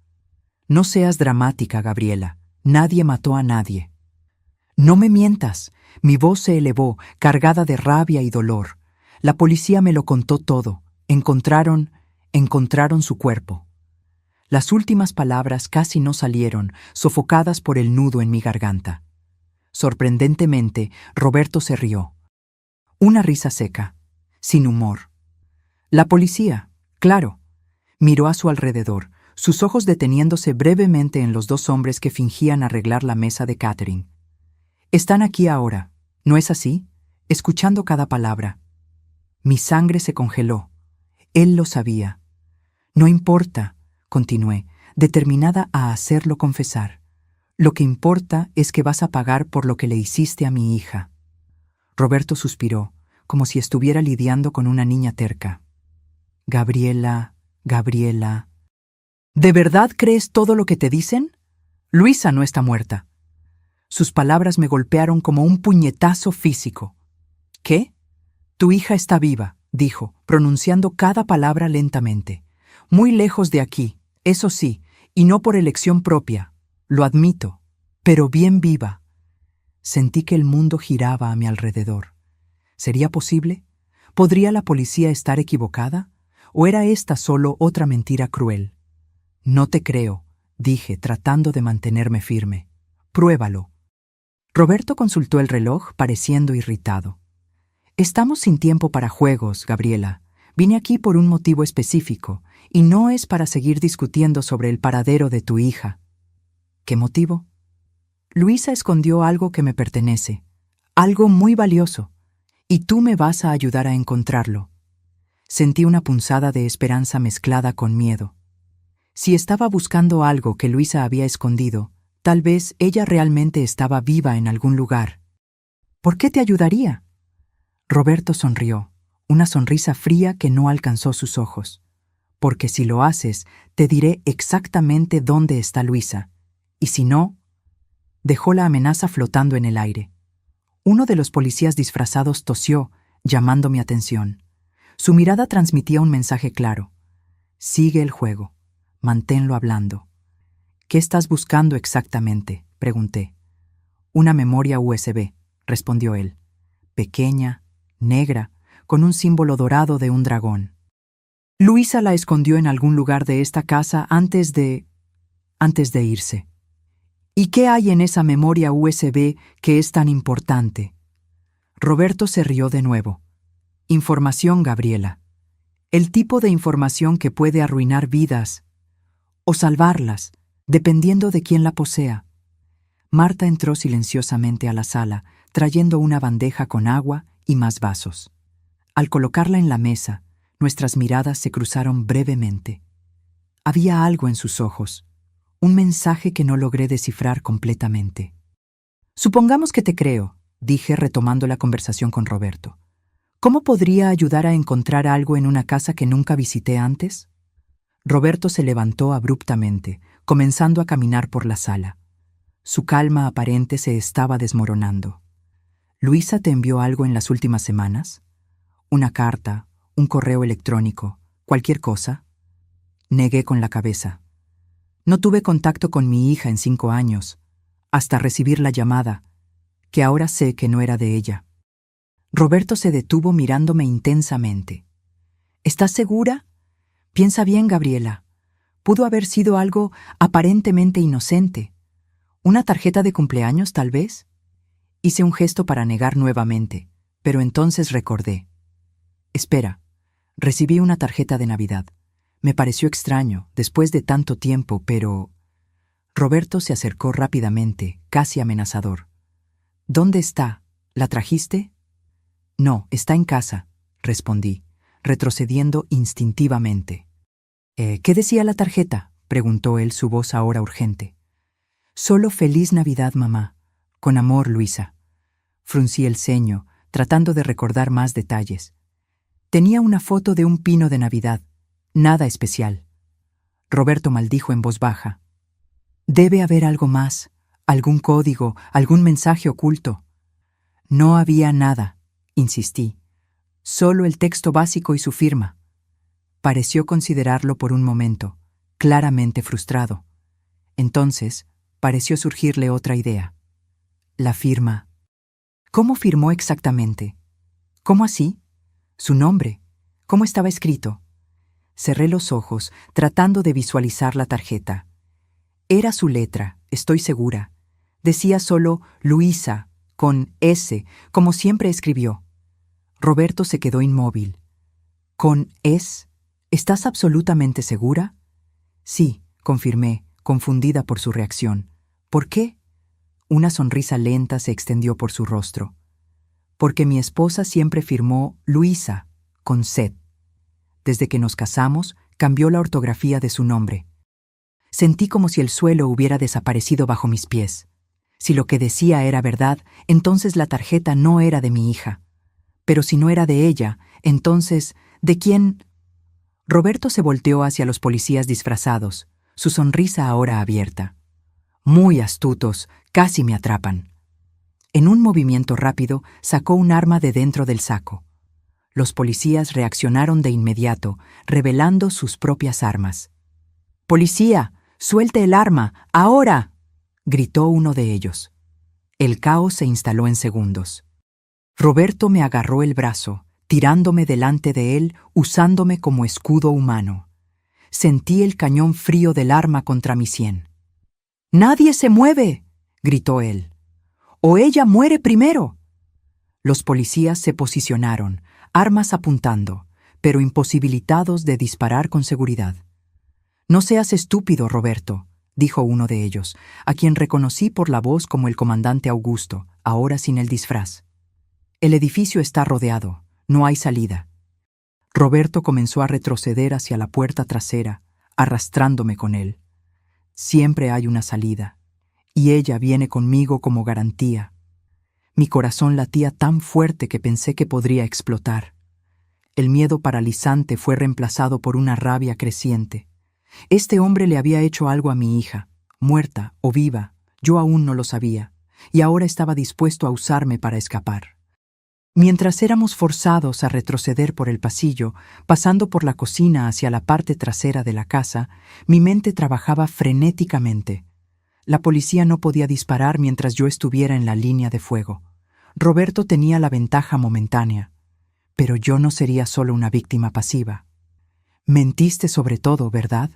«No seas dramática, Gabriela. Nadie mató a nadie». «No me mientas». Mi voz se elevó, cargada de rabia y dolor. La policía me lo contó todo. Encontraron su cuerpo. Las últimas palabras casi no salieron, sofocadas por el nudo en mi garganta. Sorprendentemente, Roberto se rió. Una risa seca, sin humor. «La policía, claro». Miró a su alrededor, sus ojos deteniéndose brevemente en los dos hombres que fingían arreglar la mesa de catering. «Están aquí ahora, ¿no es así?», escuchando cada palabra. Mi sangre se congeló. Él lo sabía. «No importa», continué, determinada a hacerlo confesar. «Lo que importa es que vas a pagar por lo que le hiciste a mi hija». Roberto suspiró, como si estuviera lidiando con una niña terca. «Gabriela, Gabriela». «¿De verdad crees todo lo que te dicen? Luisa no está muerta». Sus palabras me golpearon como un puñetazo físico. «¿Qué? Tu hija está viva», dijo, pronunciando cada palabra lentamente. «Muy lejos de aquí, eso sí, y no por elección propia, lo admito, pero bien viva». Sentí que el mundo giraba a mi alrededor. ¿Sería posible? ¿Podría la policía estar equivocada? ¿O era esta solo otra mentira cruel? «No te creo», dije, tratando de mantenerme firme. «Pruébalo». Roberto consultó el reloj, pareciendo irritado. Estamos sin tiempo para juegos, Gabriela. Vine aquí por un motivo específico, y no es para seguir discutiendo sobre el paradero de tu hija. ¿Qué motivo? Luisa escondió algo que me pertenece, algo muy valioso, y tú me vas a ayudar a encontrarlo. Sentí una punzada de esperanza mezclada con miedo. Si estaba buscando algo que Luisa había escondido, tal vez ella realmente estaba viva en algún lugar. ¿Por qué te ayudaría? Roberto sonrió, una sonrisa fría que no alcanzó sus ojos. Porque si lo haces, te diré exactamente dónde está Luisa. Y si no, dejó la amenaza flotando en el aire. Uno de los policías disfrazados tosió, llamando mi atención. Su mirada transmitía un mensaje claro. Sigue el juego. Manténlo hablando. ¿Qué estás buscando exactamente?, pregunté. Una memoria USB, respondió él. Pequeña, negra, con un símbolo dorado de un dragón. Luisa la escondió en algún lugar de esta casa antes de irse. ¿Y qué hay en esa memoria USB que es tan importante? Roberto se rió de nuevo. Información, Gabriela. El tipo de información que puede arruinar vidas o salvarlas, dependiendo de quién la posea. Marta entró silenciosamente a la sala, trayendo una bandeja con agua y más vasos. Al colocarla en la mesa, nuestras miradas se cruzaron brevemente. Había algo en sus ojos, un mensaje que no logré descifrar completamente. Supongamos que te creo, dije retomando la conversación con Roberto. ¿Cómo podría ayudar a encontrar algo en una casa que nunca visité antes? Roberto se levantó abruptamente, comenzando a caminar por la sala. Su calma aparente se estaba desmoronando. ¿Luisa te envió algo en las últimas semanas? ¿Una carta, un correo electrónico, cualquier cosa? Negué con la cabeza. No tuve contacto con mi hija en 5 años, hasta recibir la llamada, que ahora sé que no era de ella. Roberto se detuvo mirándome intensamente. ¿Estás segura? Piensa bien, Gabriela. Pudo haber sido algo aparentemente inocente. ¿Una tarjeta de cumpleaños, tal vez? Hice un gesto para negar nuevamente, pero entonces recordé. Espera, recibí una tarjeta de Navidad. Me pareció extraño, después de tanto tiempo, pero... Roberto se acercó rápidamente, casi amenazador. ¿Dónde está? ¿La trajiste? No, está en casa, respondí, retrocediendo instintivamente. ¿Qué decía la tarjeta?, preguntó él, su voz ahora urgente. Solo Feliz Navidad, mamá. Con amor, Luisa. Fruncí el ceño, tratando de recordar más detalles. Tenía una foto de un pino de Navidad, nada especial. Roberto maldijo en voz baja. Debe haber algo más, algún código, algún mensaje oculto. No había nada, insistí. Solo el texto básico y su firma. Pareció considerarlo por un momento, claramente frustrado. Entonces, pareció surgirle otra idea. La firma. ¿Cómo firmó exactamente? ¿Cómo así? Su nombre. ¿Cómo estaba escrito? Cerré los ojos, tratando de visualizar la tarjeta. Era su letra, estoy segura. Decía solo Luisa, con S, como siempre escribió. Roberto se quedó inmóvil. ¿Con S? ¿Estás absolutamente segura? Sí, confirmé, confundida por su reacción. ¿Por qué? Una sonrisa lenta se extendió por su rostro. Porque mi esposa siempre firmó Luisa, con Z. Desde que nos casamos, cambió la ortografía de su nombre. Sentí como si el suelo hubiera desaparecido bajo mis pies. Si lo que decía era verdad, entonces la tarjeta no era de mi hija. Pero si no era de ella, entonces, ¿de quién? Roberto se volteó hacia los policías disfrazados, su sonrisa ahora abierta. Muy astutos, casi me atrapan. En un movimiento rápido, sacó un arma de dentro del saco. Los policías reaccionaron de inmediato, revelando sus propias armas. «¡Policía! ¡Suelte el arma! ¡Ahora!», gritó uno de ellos. El caos se instaló en segundos. Roberto me agarró el brazo, tirándome delante de él, usándome como escudo humano. Sentí el cañón frío del arma contra mi sien. «¡Nadie se mueve!», gritó él. ¡O ella muere primero! Los policías se posicionaron, armas apuntando, pero imposibilitados de disparar con seguridad. «No seas estúpido, Roberto», dijo uno de ellos, a quien reconocí por la voz como el comandante Augusto, ahora sin el disfraz. «El edificio está rodeado, no hay salida». Roberto comenzó a retroceder hacia la puerta trasera, arrastrándome con él. «Siempre hay una salida, y ella viene conmigo como garantía». Mi corazón latía tan fuerte que pensé que podría explotar. El miedo paralizante fue reemplazado por una rabia creciente. Este hombre le había hecho algo a mi hija, muerta o viva, yo aún no lo sabía, y ahora estaba dispuesto a usarme para escapar. Mientras éramos forzados a retroceder por el pasillo, pasando por la cocina hacia la parte trasera de la casa, mi mente trabajaba frenéticamente. La policía no podía disparar mientras yo estuviera en la línea de fuego. Roberto tenía la ventaja momentánea, pero yo no sería solo una víctima pasiva. «Mentiste sobre todo, ¿verdad?»,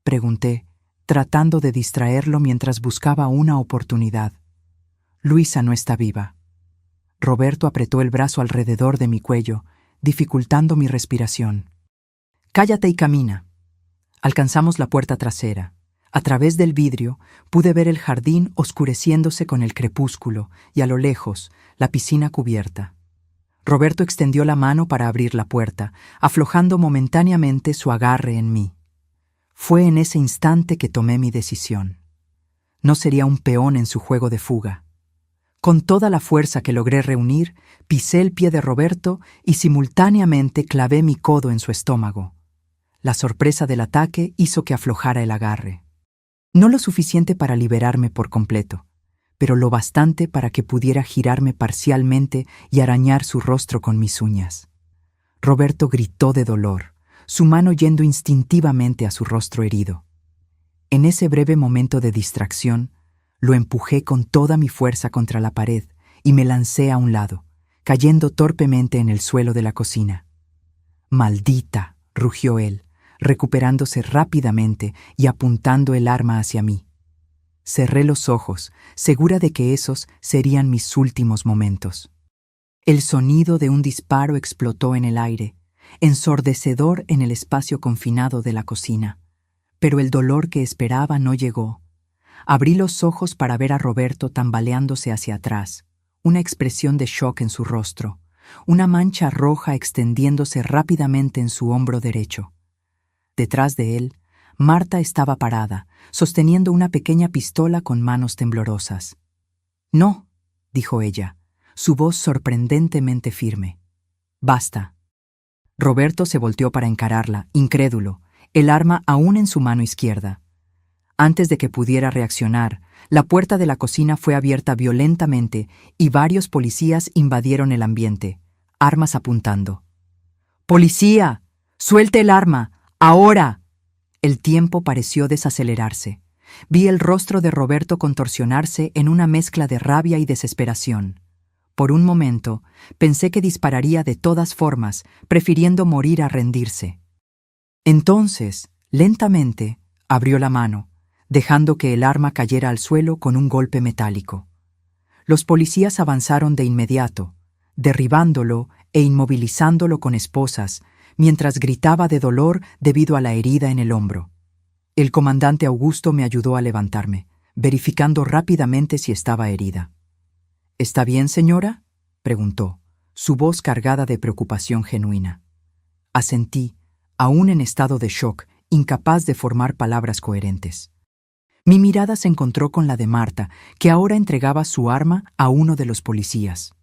pregunté, tratando de distraerlo mientras buscaba una oportunidad. «Luisa no está viva». Roberto apretó el brazo alrededor de mi cuello, dificultando mi respiración. «Cállate y camina». Alcanzamos la puerta trasera. A través del vidrio pude ver el jardín oscureciéndose con el crepúsculo y a lo lejos la piscina cubierta. Roberto extendió la mano para abrir la puerta, aflojando momentáneamente su agarre en mí. Fue en ese instante que tomé mi decisión. No sería un peón en su juego de fuga. Con toda la fuerza que logré reunir, pisé el pie de Roberto y simultáneamente clavé mi codo en su estómago. La sorpresa del ataque hizo que aflojara el agarre. No lo suficiente para liberarme por completo, pero lo bastante para que pudiera girarme parcialmente y arañar su rostro con mis uñas. Roberto gritó de dolor, su mano yendo instintivamente a su rostro herido. En ese breve momento de distracción, lo empujé con toda mi fuerza contra la pared y me lancé a un lado, cayendo torpemente en el suelo de la cocina. «¡Maldita!», rugió él, recuperándose rápidamente y apuntando el arma hacia mí. Cerré los ojos, segura de que esos serían mis últimos momentos. El sonido de un disparo explotó en el aire, ensordecedor en el espacio confinado de la cocina. Pero el dolor que esperaba no llegó. Abrí los ojos para ver a Roberto tambaleándose hacia atrás, una expresión de shock en su rostro, una mancha roja extendiéndose rápidamente en su hombro derecho. Detrás de él, Marta estaba parada, sosteniendo una pequeña pistola con manos temblorosas. «No», dijo ella, su voz sorprendentemente firme. «Basta». Roberto se volteó para encararla, incrédulo, el arma aún en su mano izquierda. Antes de que pudiera reaccionar, la puerta de la cocina fue abierta violentamente y varios policías invadieron el ambiente, armas apuntando. «¡Policía! ¡Suelte el arma! ¡Ahora!». El tiempo pareció desacelerarse. Vi el rostro de Roberto contorsionarse en una mezcla de rabia y desesperación. Por un momento, pensé que dispararía de todas formas, prefiriendo morir a rendirse. Entonces, lentamente, abrió la mano, dejando que el arma cayera al suelo con un golpe metálico. Los policías avanzaron de inmediato, derribándolo e inmovilizándolo con esposas, mientras gritaba de dolor debido a la herida en el hombro. El comandante Augusto me ayudó a levantarme, verificando rápidamente si estaba herida. «¿Está bien, señora?», preguntó, su voz cargada de preocupación genuina. Asentí, aún en estado de shock, incapaz de formar palabras coherentes. Mi mirada se encontró con la de Marta, que ahora entregaba su arma a uno de los policías.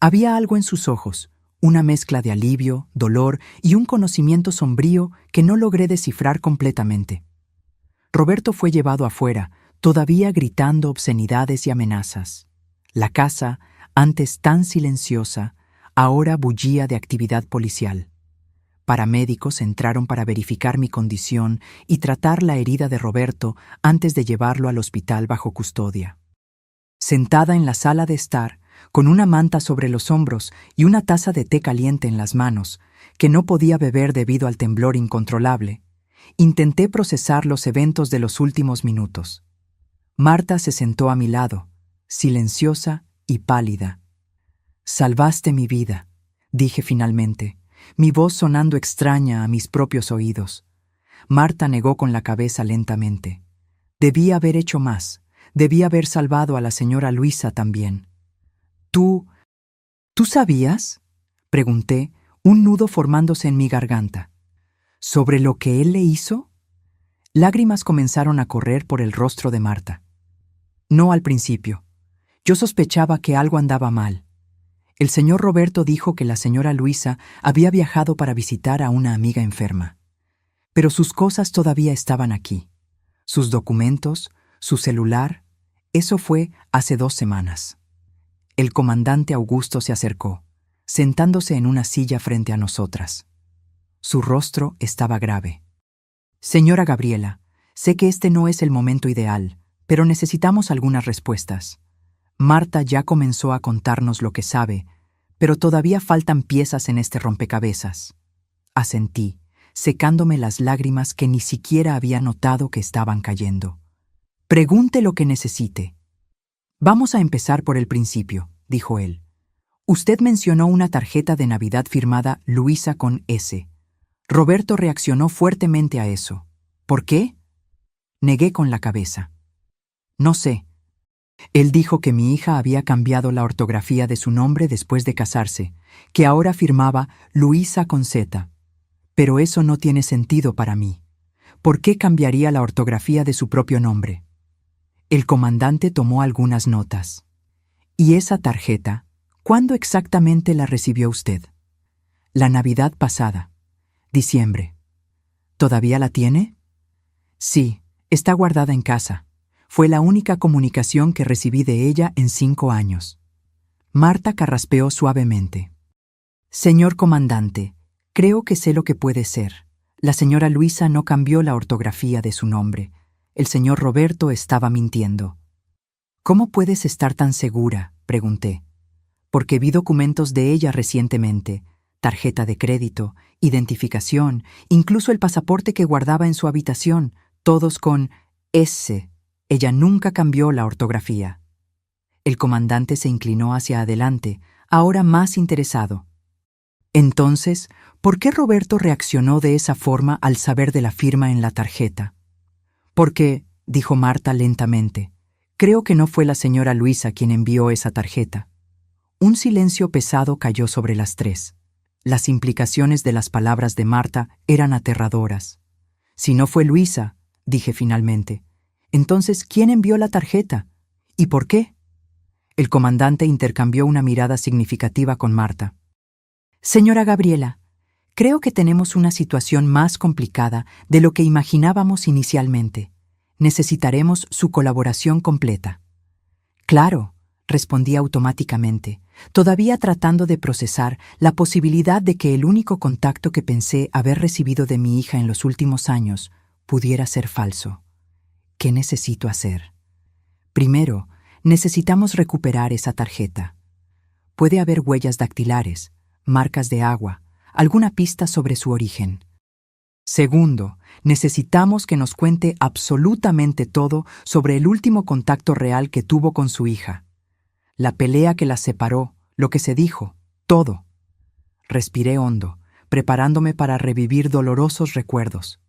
Había algo en sus ojos, una mezcla de alivio, dolor y un conocimiento sombrío que no logré descifrar completamente. Roberto fue llevado afuera, todavía gritando obscenidades y amenazas. La casa, antes tan silenciosa, ahora bullía de actividad policial. Paramédicos entraron para verificar mi condición y tratar la herida de Roberto antes de llevarlo al hospital bajo custodia. Sentada en la sala de estar, con una manta sobre los hombros y una taza de té caliente en las manos, que no podía beber debido al temblor incontrolable, intenté procesar los eventos de los últimos minutos. Marta se sentó a mi lado, silenciosa y pálida. «Salvaste mi vida», dije finalmente, mi voz sonando extraña a mis propios oídos. Marta negó con la cabeza lentamente. Debí haber hecho más. Debí haber salvado a la señora Luisa también. ¿Tú sabías?», pregunté, un nudo formándose en mi garganta. ¿Sobre lo que él le hizo? Lágrimas comenzaron a correr por el rostro de Marta. No al principio. Yo sospechaba que algo andaba mal. El señor Roberto dijo que la señora Luisa había viajado para visitar a una amiga enferma. Pero sus cosas todavía estaban aquí. Sus documentos, su celular. Eso fue hace 2 semanas. El comandante Augusto se acercó, sentándose en una silla frente a nosotras. Su rostro estaba grave. «Señora Gabriela, sé que este no es el momento ideal, pero necesitamos algunas respuestas. Marta ya comenzó a contarnos lo que sabe, pero todavía faltan piezas en este rompecabezas». Asentí, secándome las lágrimas que ni siquiera había notado que estaban cayendo. «Pregunte lo que necesite». «Vamos a empezar por el principio», dijo él. «Usted mencionó una tarjeta de Navidad firmada Luisa con S. Roberto reaccionó fuertemente a eso. ¿Por qué?». Negué con la cabeza. «No sé. Él dijo que mi hija había cambiado la ortografía de su nombre después de casarse, que ahora firmaba Luisa con Z. Pero eso no tiene sentido para mí. ¿Por qué cambiaría la ortografía de su propio nombre?». El comandante tomó algunas notas. «¿Y esa tarjeta, cuándo exactamente la recibió usted?». «La Navidad pasada. Diciembre». «¿Todavía la tiene?». «Sí, está guardada en casa. Fue la única comunicación que recibí de ella en 5 años». Marta carraspeó suavemente. «Señor comandante, creo que sé lo que puede ser. La señora Luisa no cambió la ortografía de su nombre. El señor Roberto estaba mintiendo». «¿Cómo puedes estar tan segura?», pregunté. «Porque vi documentos de ella recientemente, tarjeta de crédito, identificación, incluso el pasaporte que guardaba en su habitación, todos con S. Ella nunca cambió la ortografía». El comandante se inclinó hacia adelante, ahora más interesado. «Entonces, ¿por qué Roberto reaccionó de esa forma al saber de la firma en la tarjeta?». «Porque», dijo Marta lentamente, «creo que no fue la señora Luisa quien envió esa tarjeta». Un silencio pesado cayó sobre las 3. Las implicaciones de las palabras de Marta eran aterradoras. «Si no fue Luisa», dije finalmente, «entonces, ¿quién envió la tarjeta? ¿Y por qué?». El comandante intercambió una mirada significativa con Marta. «Señora Gabriela, creo que tenemos una situación más complicada de lo que imaginábamos inicialmente. Necesitaremos su colaboración completa». «Claro», respondí automáticamente, todavía tratando de procesar la posibilidad de que el único contacto que pensé haber recibido de mi hija en los últimos años pudiera ser falso. ¿Qué necesito hacer? Primero, necesitamos recuperar esa tarjeta. Puede haber huellas dactilares, marcas de agua, alguna pista sobre su origen. Segundo, necesitamos que nos cuente absolutamente todo sobre el último contacto real que tuvo con su hija. La pelea que las separó, lo que se dijo, todo. Respiré hondo, preparándome para revivir dolorosos recuerdos.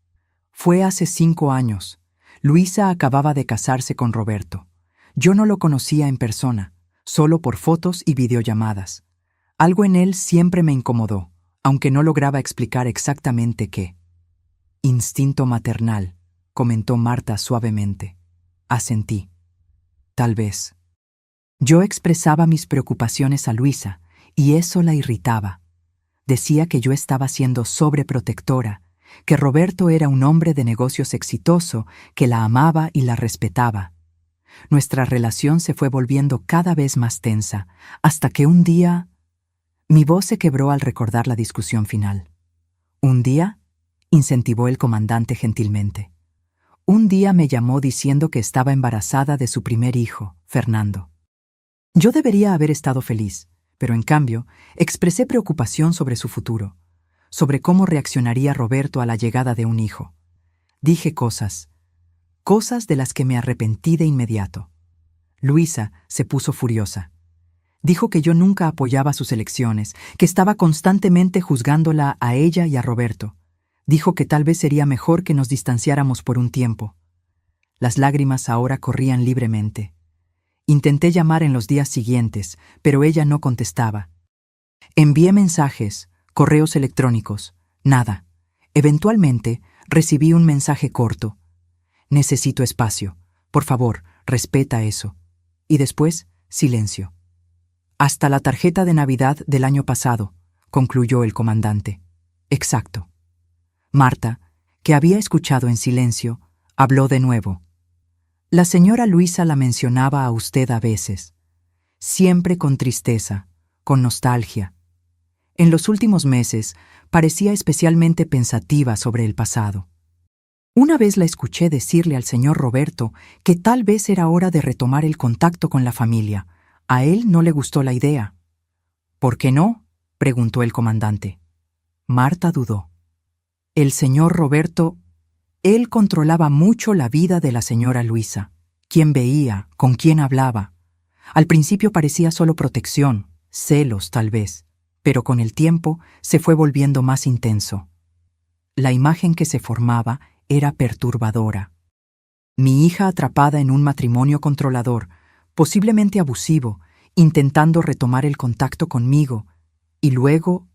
Fue hace 5 años. Luisa acababa de casarse con Roberto. Yo no lo conocía en persona, solo por fotos y videollamadas. Algo en él siempre me incomodó, aunque no lograba explicar exactamente qué. «Instinto maternal», comentó Marta suavemente. Asentí. «Tal vez». Yo expresaba mis preocupaciones a Luisa, y eso la irritaba. Decía que yo estaba siendo sobreprotectora, que Roberto era un hombre de negocios exitoso, que la amaba y la respetaba. Nuestra relación se fue volviendo cada vez más tensa, hasta que un día... Mi voz se quebró al recordar la discusión final. «¿Un día?», incentivó el comandante gentilmente. «Un día me llamó diciendo que estaba embarazada de su primer hijo, Fernando. Yo debería haber estado feliz, pero en cambio expresé preocupación sobre su futuro, sobre cómo reaccionaría Roberto a la llegada de un hijo. Dije cosas de las que me arrepentí de inmediato. Luisa se puso furiosa. Dijo que yo nunca apoyaba sus elecciones, que estaba constantemente juzgándola a ella y a Roberto. Dijo que tal vez sería mejor que nos distanciáramos por un tiempo. Las lágrimas ahora corrían libremente. Intenté llamar en los días siguientes, pero ella no contestaba. Envié mensajes, correos electrónicos, nada. Eventualmente, recibí un mensaje corto. Necesito espacio. Por favor, respeta eso. Y después, silencio. Hasta la tarjeta de Navidad del año pasado, concluyó el comandante. Exacto. Marta, que había escuchado en silencio, habló de nuevo. La señora Luisa la mencionaba a usted a veces, siempre con tristeza, con nostalgia. En los últimos meses parecía especialmente pensativa sobre el pasado. Una vez la escuché decirle al señor Roberto que tal vez era hora de retomar el contacto con la familia. A él no le gustó la idea. ¿Por qué no?, preguntó el comandante. Marta dudó. El señor Roberto, él controlaba mucho la vida de la señora Luisa. Quién veía, con quién hablaba. Al principio parecía solo protección, celos tal vez, pero con el tiempo se fue volviendo más intenso. La imagen que se formaba era perturbadora. Mi hija atrapada en un matrimonio controlador, posiblemente abusivo, intentando retomar el contacto conmigo, y luego...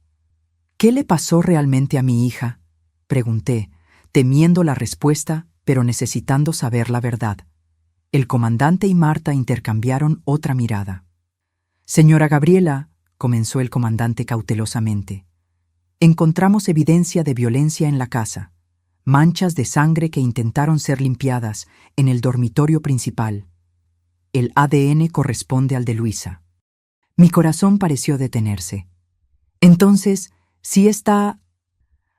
¿Qué le pasó realmente a mi hija?, pregunté, temiendo la respuesta, pero necesitando saber la verdad. El comandante y Marta intercambiaron otra mirada. Señora Gabriela, comenzó el comandante cautelosamente, encontramos evidencia de violencia en la casa, manchas de sangre que intentaron ser limpiadas en el dormitorio principal. El ADN corresponde al de Luisa. Mi corazón pareció detenerse. Entonces, si está...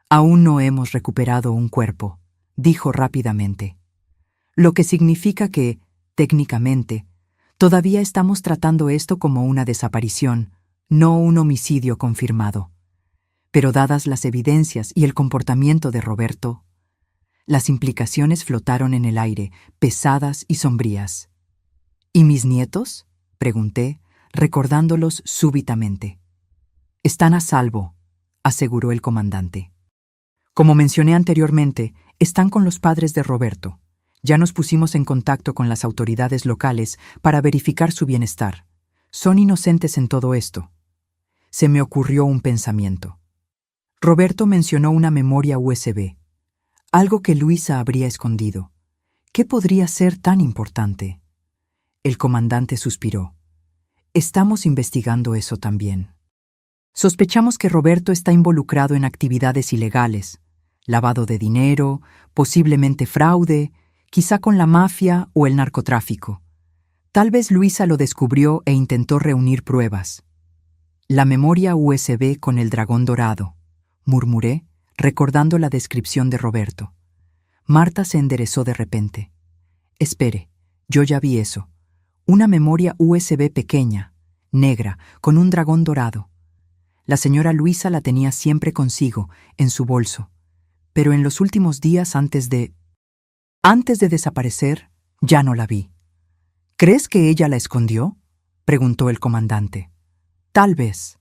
Aún no hemos recuperado un cuerpo, dijo rápidamente. Lo que significa que, técnicamente, todavía estamos tratando esto como una desaparición, no un homicidio confirmado. Pero dadas las evidencias y el comportamiento de Roberto, las implicaciones flotaron en el aire, pesadas y sombrías. ¿Y mis nietos?, pregunté, recordándolos súbitamente. Están a salvo, aseguró el comandante. Como mencioné anteriormente, están con los padres de Roberto. Ya nos pusimos en contacto con las autoridades locales para verificar su bienestar. Son inocentes en todo esto. Se me ocurrió un pensamiento. Roberto mencionó una memoria USB, algo que Luisa habría escondido. ¿Qué podría ser tan importante? El comandante suspiró. Estamos investigando eso también. Sospechamos que Roberto está involucrado en actividades ilegales, lavado de dinero, posiblemente fraude, quizá con la mafia o el narcotráfico. Tal vez Luisa lo descubrió e intentó reunir pruebas. La memoria USB con el dragón dorado, murmuré, recordando la descripción de Roberto. Marta se enderezó de repente. Espere, yo ya vi eso. Una memoria USB pequeña, negra, con un dragón dorado. La señora Luisa la tenía siempre consigo, en su bolso. Pero en los últimos días antes de desaparecer, ya no la vi. ¿Crees que ella la escondió?, preguntó el comandante. Tal vez.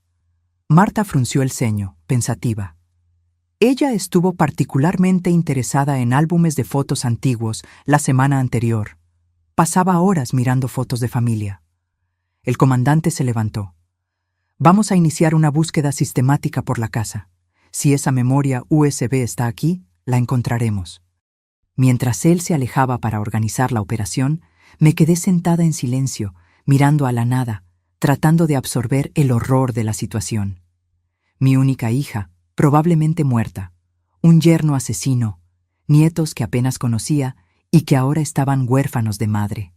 Marta frunció el ceño, pensativa. Ella estuvo particularmente interesada en álbumes de fotos antiguos la semana anterior. Pasaba horas mirando fotos de familia. El comandante se levantó. Vamos a iniciar una búsqueda sistemática por la casa. Si esa memoria USB está aquí, la encontraremos. Mientras él se alejaba para organizar la operación, me quedé sentada en silencio, mirando a la nada, tratando de absorber el horror de la situación. Mi única hija, probablemente muerta, un yerno asesino, nietos que apenas conocía y que ahora estaban huérfanos de madre.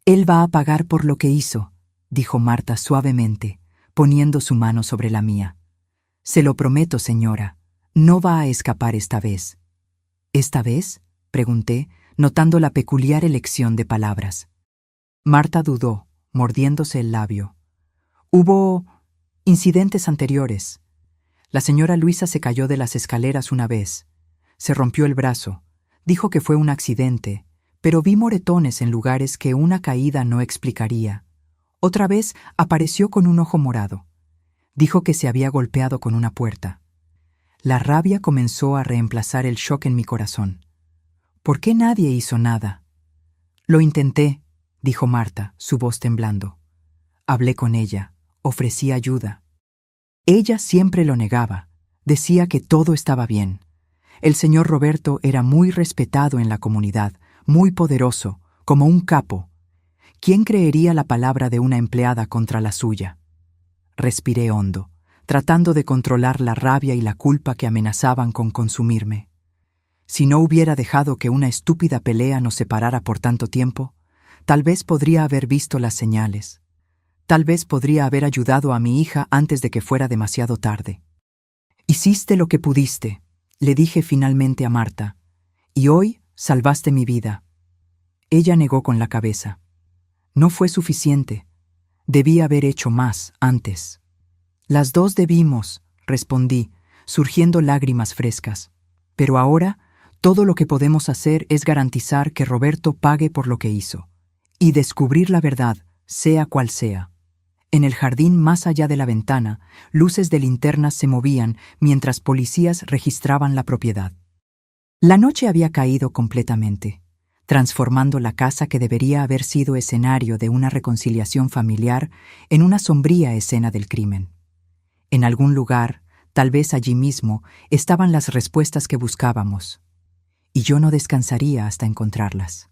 Él va a pagar por lo que hizo, dijo Marta suavemente, poniendo su mano sobre la mía. Se lo prometo, señora, no va a escapar esta vez. ¿Esta vez?, pregunté, notando la peculiar elección de palabras. Marta dudó, mordiéndose el labio. Hubo incidentes anteriores. La señora Luisa se cayó de las escaleras una vez. Se rompió el brazo. Dijo que fue un accidente, pero vi moretones en lugares que una caída no explicaría. Otra vez apareció con un ojo morado. Dijo que se había golpeado con una puerta. La rabia comenzó a reemplazar el shock en mi corazón. ¿Por qué nadie hizo nada? Lo intenté, dijo Marta, su voz temblando. Hablé con ella, ofrecí ayuda. Ella siempre lo negaba, decía que todo estaba bien. El señor Roberto era muy respetado en la comunidad, muy poderoso, como un capo. ¿Quién creería la palabra de una empleada contra la suya? Respiré hondo, tratando de controlar la rabia y la culpa que amenazaban con consumirme. Si no hubiera dejado que una estúpida pelea nos separara por tanto tiempo, tal vez podría haber visto las señales. Tal vez podría haber ayudado a mi hija antes de que fuera demasiado tarde. Hiciste lo que pudiste, le dije finalmente a Marta, y hoy salvaste mi vida. Ella negó con la cabeza. No fue suficiente. Debí haber hecho más antes. Las dos debimos, respondí, surgiendo lágrimas frescas. Pero ahora, todo lo que podemos hacer es garantizar que Roberto pague por lo que hizo, y descubrir la verdad, sea cual sea. En el jardín más allá de la ventana, luces de linternas se movían mientras policías registraban la propiedad. La noche había caído completamente, transformando la casa que debería haber sido escenario de una reconciliación familiar en una sombría escena del crimen. En algún lugar, tal vez allí mismo, estaban las respuestas que buscábamos, y yo no descansaría hasta encontrarlas.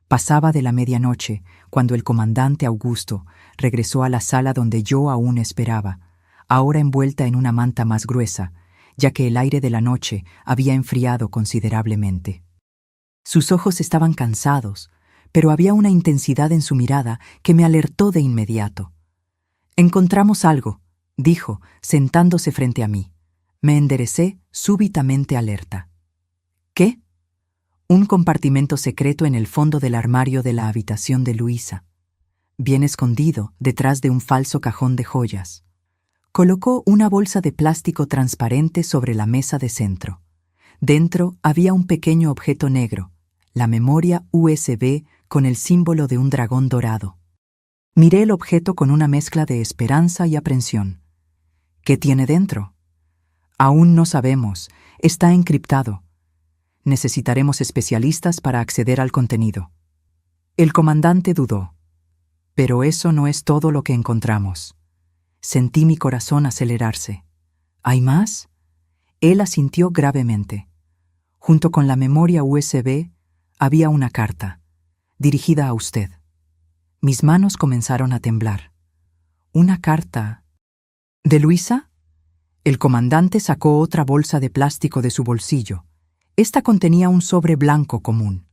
Pasaba de la medianoche cuando el comandante Augusto regresó a la sala donde yo aún esperaba, ahora envuelta en una manta más gruesa, ya que el aire de la noche había enfriado considerablemente. Sus ojos estaban cansados, pero había una intensidad en su mirada que me alertó de inmediato. «Encontramos algo», dijo, sentándose frente a mí. Me enderecé súbitamente alerta. «¿Qué?» Un compartimento secreto en el fondo del armario de la habitación de Luisa, bien escondido detrás de un falso cajón de joyas. Colocó una bolsa de plástico transparente sobre la mesa de centro. Dentro había un pequeño objeto negro, la memoria USB con el símbolo de un dragón dorado. Miré el objeto con una mezcla de esperanza y aprensión. ¿Qué tiene dentro? Aún no sabemos, está encriptado. Necesitaremos especialistas para acceder al contenido. El comandante dudó. Pero eso no es todo lo que encontramos. Sentí mi corazón acelerarse. ¿Hay más? Él asintió gravemente. Junto con la memoria USB había una carta, dirigida a usted. Mis manos comenzaron a temblar. ¿Una carta? ¿De Luisa? El comandante sacó otra bolsa de plástico de su bolsillo. Esta contenía un sobre blanco común.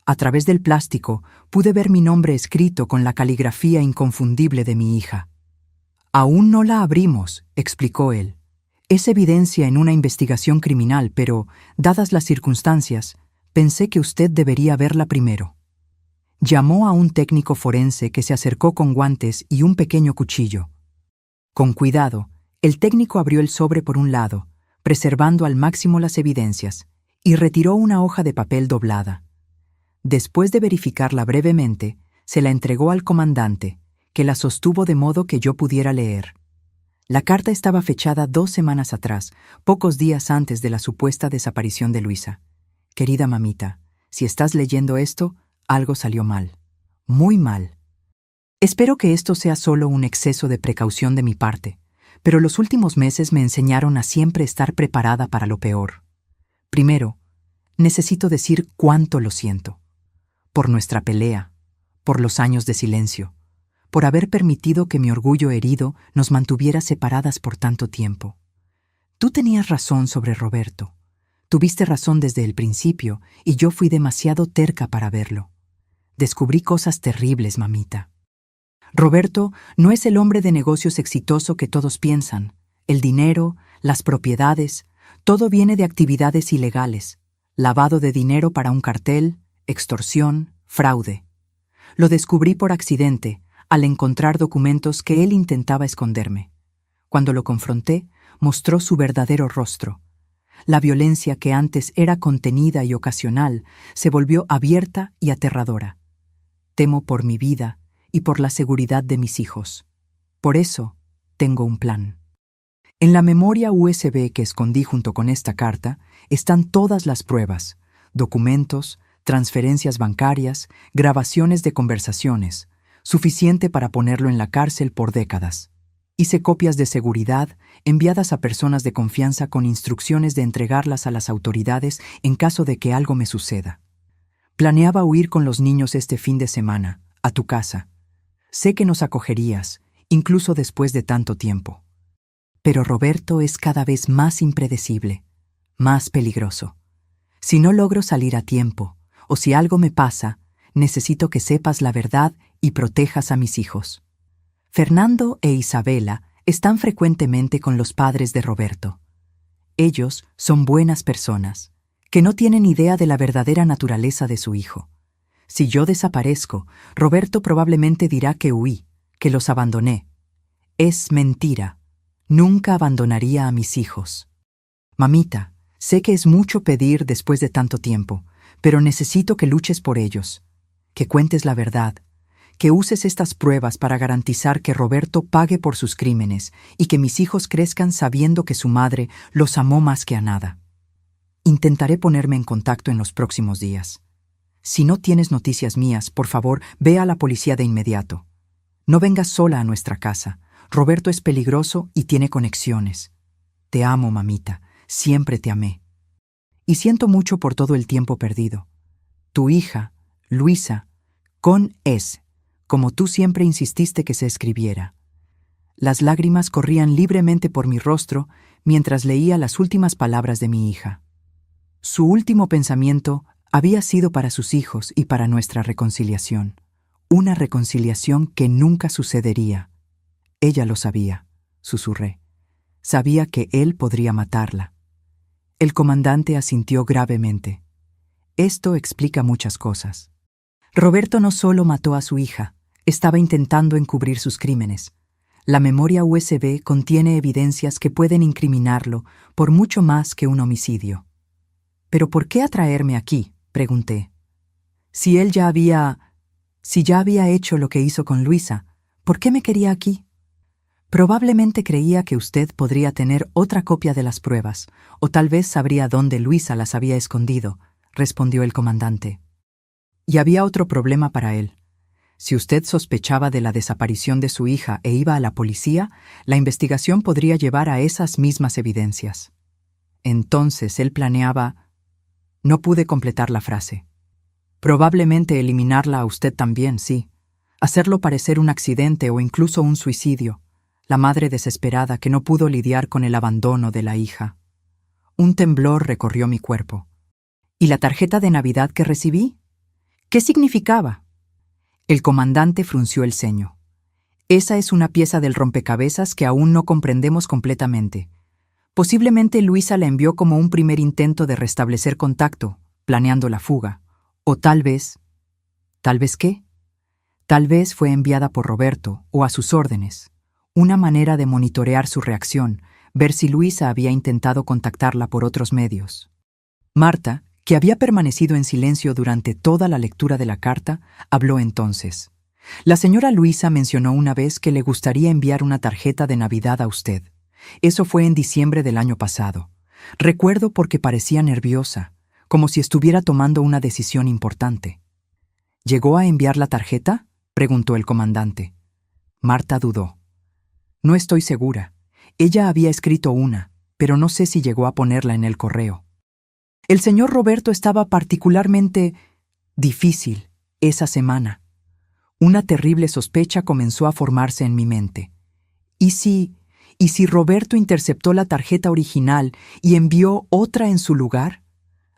A través del plástico pude ver mi nombre escrito con la caligrafía inconfundible de mi hija. «Aún no la abrimos», explicó él. «Es evidencia en una investigación criminal, pero, dadas las circunstancias, pensé que usted debería verla primero». Llamó a un técnico forense que se acercó con guantes y un pequeño cuchillo. Con cuidado, el técnico abrió el sobre por un lado, preservando al máximo las evidencias, y retiró una hoja de papel doblada. Después de verificarla brevemente, se la entregó al comandante, que la sostuvo de modo que yo pudiera leer. La carta estaba fechada 2 semanas atrás, pocos días antes de la supuesta desaparición de Luisa. «Querida mamita, si estás leyendo esto, algo salió mal. Muy mal. Espero que esto sea solo un exceso de precaución de mi parte, pero los últimos meses me enseñaron a siempre estar preparada para lo peor. Primero, necesito decir cuánto lo siento. Por nuestra pelea, por los años de silencio, por haber permitido que mi orgullo herido nos mantuviera separadas por tanto tiempo. Tú tenías razón sobre Roberto. Tuviste razón desde el principio y yo fui demasiado terca para verlo. Descubrí cosas terribles, mamita. Roberto no es el hombre de negocios exitoso que todos piensan. El dinero, las propiedades, todo viene de actividades ilegales. Lavado de dinero para un cartel, extorsión, fraude. Lo descubrí por accidente, al encontrar documentos que él intentaba esconderme. Cuando lo confronté, mostró su verdadero rostro. La violencia que antes era contenida y ocasional se volvió abierta y aterradora. Temo por mi vida y por la seguridad de mis hijos. Por eso, tengo un plan. En la memoria USB que escondí junto con esta carta están todas las pruebas, documentos, transferencias bancarias, grabaciones de conversaciones, suficiente para ponerlo en la cárcel por décadas. Hice copias de seguridad enviadas a personas de confianza con instrucciones de entregarlas a las autoridades en caso de que algo me suceda. Planeaba huir con los niños este fin de semana, a tu casa. Sé que nos acogerías, incluso después de tanto tiempo. Pero Roberto es cada vez más impredecible, más peligroso. Si no logro salir a tiempo, o si algo me pasa, necesito que sepas la verdad y protejas a mis hijos. Fernando e Isabela están frecuentemente con los padres de Roberto. Ellos son buenas personas, que no tienen idea de la verdadera naturaleza de su hijo. Si yo desaparezco, Roberto probablemente dirá que huí, que los abandoné. Es mentira. Nunca abandonaría a mis hijos. Mamita, sé que es mucho pedir después de tanto tiempo, pero necesito que luches por ellos, que cuentes la verdad, que uses estas pruebas para garantizar que Roberto pague por sus crímenes y que mis hijos crezcan sabiendo que su madre los amó más que a nada. Intentaré ponerme en contacto en los próximos días. Si no tienes noticias mías, por favor, ve a la policía de inmediato. No vengas sola a nuestra casa. Roberto es peligroso y tiene conexiones. Te amo, mamita. Siempre te amé. Y siento mucho por todo el tiempo perdido. Tu hija, Luisa, con S, como tú siempre insististe que se escribiera. Las lágrimas corrían libremente por mi rostro mientras leía las últimas palabras de mi hija. Su último pensamiento había sido para sus hijos y para nuestra reconciliación. Una reconciliación que nunca sucedería. Ella lo sabía, susurré. Sabía que él podría matarla. El comandante asintió gravemente. Esto explica muchas cosas. Roberto no solo mató a su hija, estaba intentando encubrir sus crímenes. La memoria USB contiene evidencias que pueden incriminarlo por mucho más que un homicidio. ¿Pero por qué atraerme aquí?, pregunté. Si ya había hecho lo que hizo con Luisa, ¿por qué me quería aquí? Probablemente creía que usted podría tener otra copia de las pruebas, o tal vez sabría dónde Luisa las había escondido, respondió el comandante. Y había otro problema para él. Si usted sospechaba de la desaparición de su hija e iba a la policía, la investigación podría llevar a esas mismas evidencias. Entonces él planeaba... No pude completar la frase. Probablemente eliminarla a usted también, sí. Hacerlo parecer un accidente o incluso un suicidio. La madre desesperada que no pudo lidiar con el abandono de la hija. Un temblor recorrió mi cuerpo. ¿Y la tarjeta de Navidad que recibí? ¿Qué significaba? El comandante frunció el ceño. Esa es una pieza del rompecabezas que aún no comprendemos completamente. Posiblemente Luisa la envió como un primer intento de restablecer contacto, planeando la fuga. O tal vez... ¿Tal vez qué? Tal vez fue enviada por Roberto o a sus órdenes. Una manera de monitorear su reacción, ver si Luisa había intentado contactarla por otros medios. Marta, que había permanecido en silencio durante toda la lectura de la carta, habló entonces. La señora Luisa mencionó una vez que le gustaría enviar una tarjeta de Navidad a usted. Eso fue en diciembre del año pasado. Recuerdo porque parecía nerviosa, como si estuviera tomando una decisión importante. ¿Llegó a enviar la tarjeta?, preguntó el comandante. Marta dudó. No estoy segura. Ella había escrito una, pero no sé si llegó a ponerla en el correo. El señor Roberto estaba particularmente difícil esa semana. Una terrible sospecha comenzó a formarse en mi mente. ¿Y si Roberto interceptó la tarjeta original y envió otra en su lugar?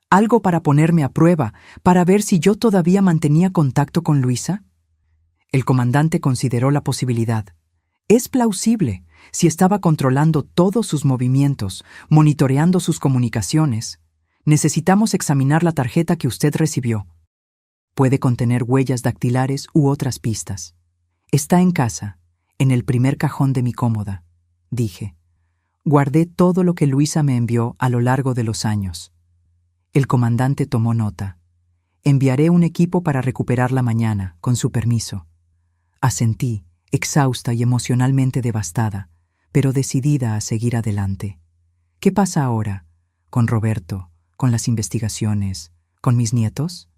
¿Algo para ponerme a prueba, para ver si yo todavía mantenía contacto con Luisa? El comandante consideró la posibilidad. Es plausible. Si estaba controlando todos sus movimientos, monitoreando sus comunicaciones. Necesitamos examinar la tarjeta que usted recibió. Puede contener huellas dactilares u otras pistas. Está en casa, en el primer cajón de mi cómoda, dije. Guardé todo lo que Luisa me envió a lo largo de los años. El comandante tomó nota. Enviaré un equipo para recuperarla mañana, con su permiso. Asentí, exhausta y emocionalmente devastada, pero decidida a seguir adelante. ¿Qué pasa ahora? ¿Con Roberto? ¿Con las investigaciones? ¿Con mis nietos?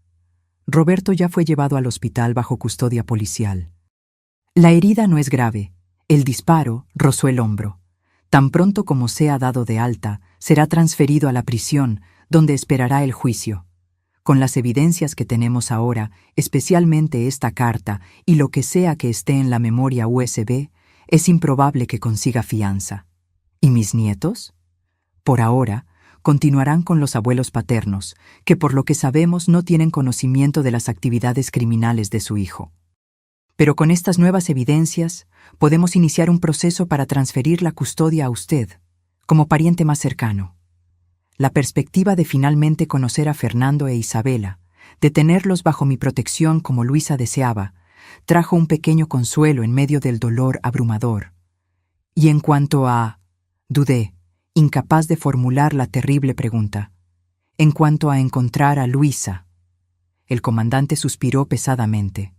Roberto ya fue llevado al hospital bajo custodia policial. La herida no es grave. El disparo rozó el hombro. Tan pronto como sea dado de alta, será transferido a la prisión, donde esperará el juicio. Con las evidencias que tenemos ahora, especialmente esta carta y lo que sea que esté en la memoria USB, es improbable que consiga fianza. ¿Y mis nietos? Por ahora, continuarán con los abuelos paternos, que por lo que sabemos no tienen conocimiento de las actividades criminales de su hijo. Pero con estas nuevas evidencias, podemos iniciar un proceso para transferir la custodia a usted, como pariente más cercano. La perspectiva de finalmente conocer a Fernando e Isabela, de tenerlos bajo mi protección como Luisa deseaba, trajo un pequeño consuelo en medio del dolor abrumador. Y en cuanto a... dudé, incapaz de formular la terrible pregunta. En cuanto a encontrar a Luisa. El comandante suspiró pesadamente.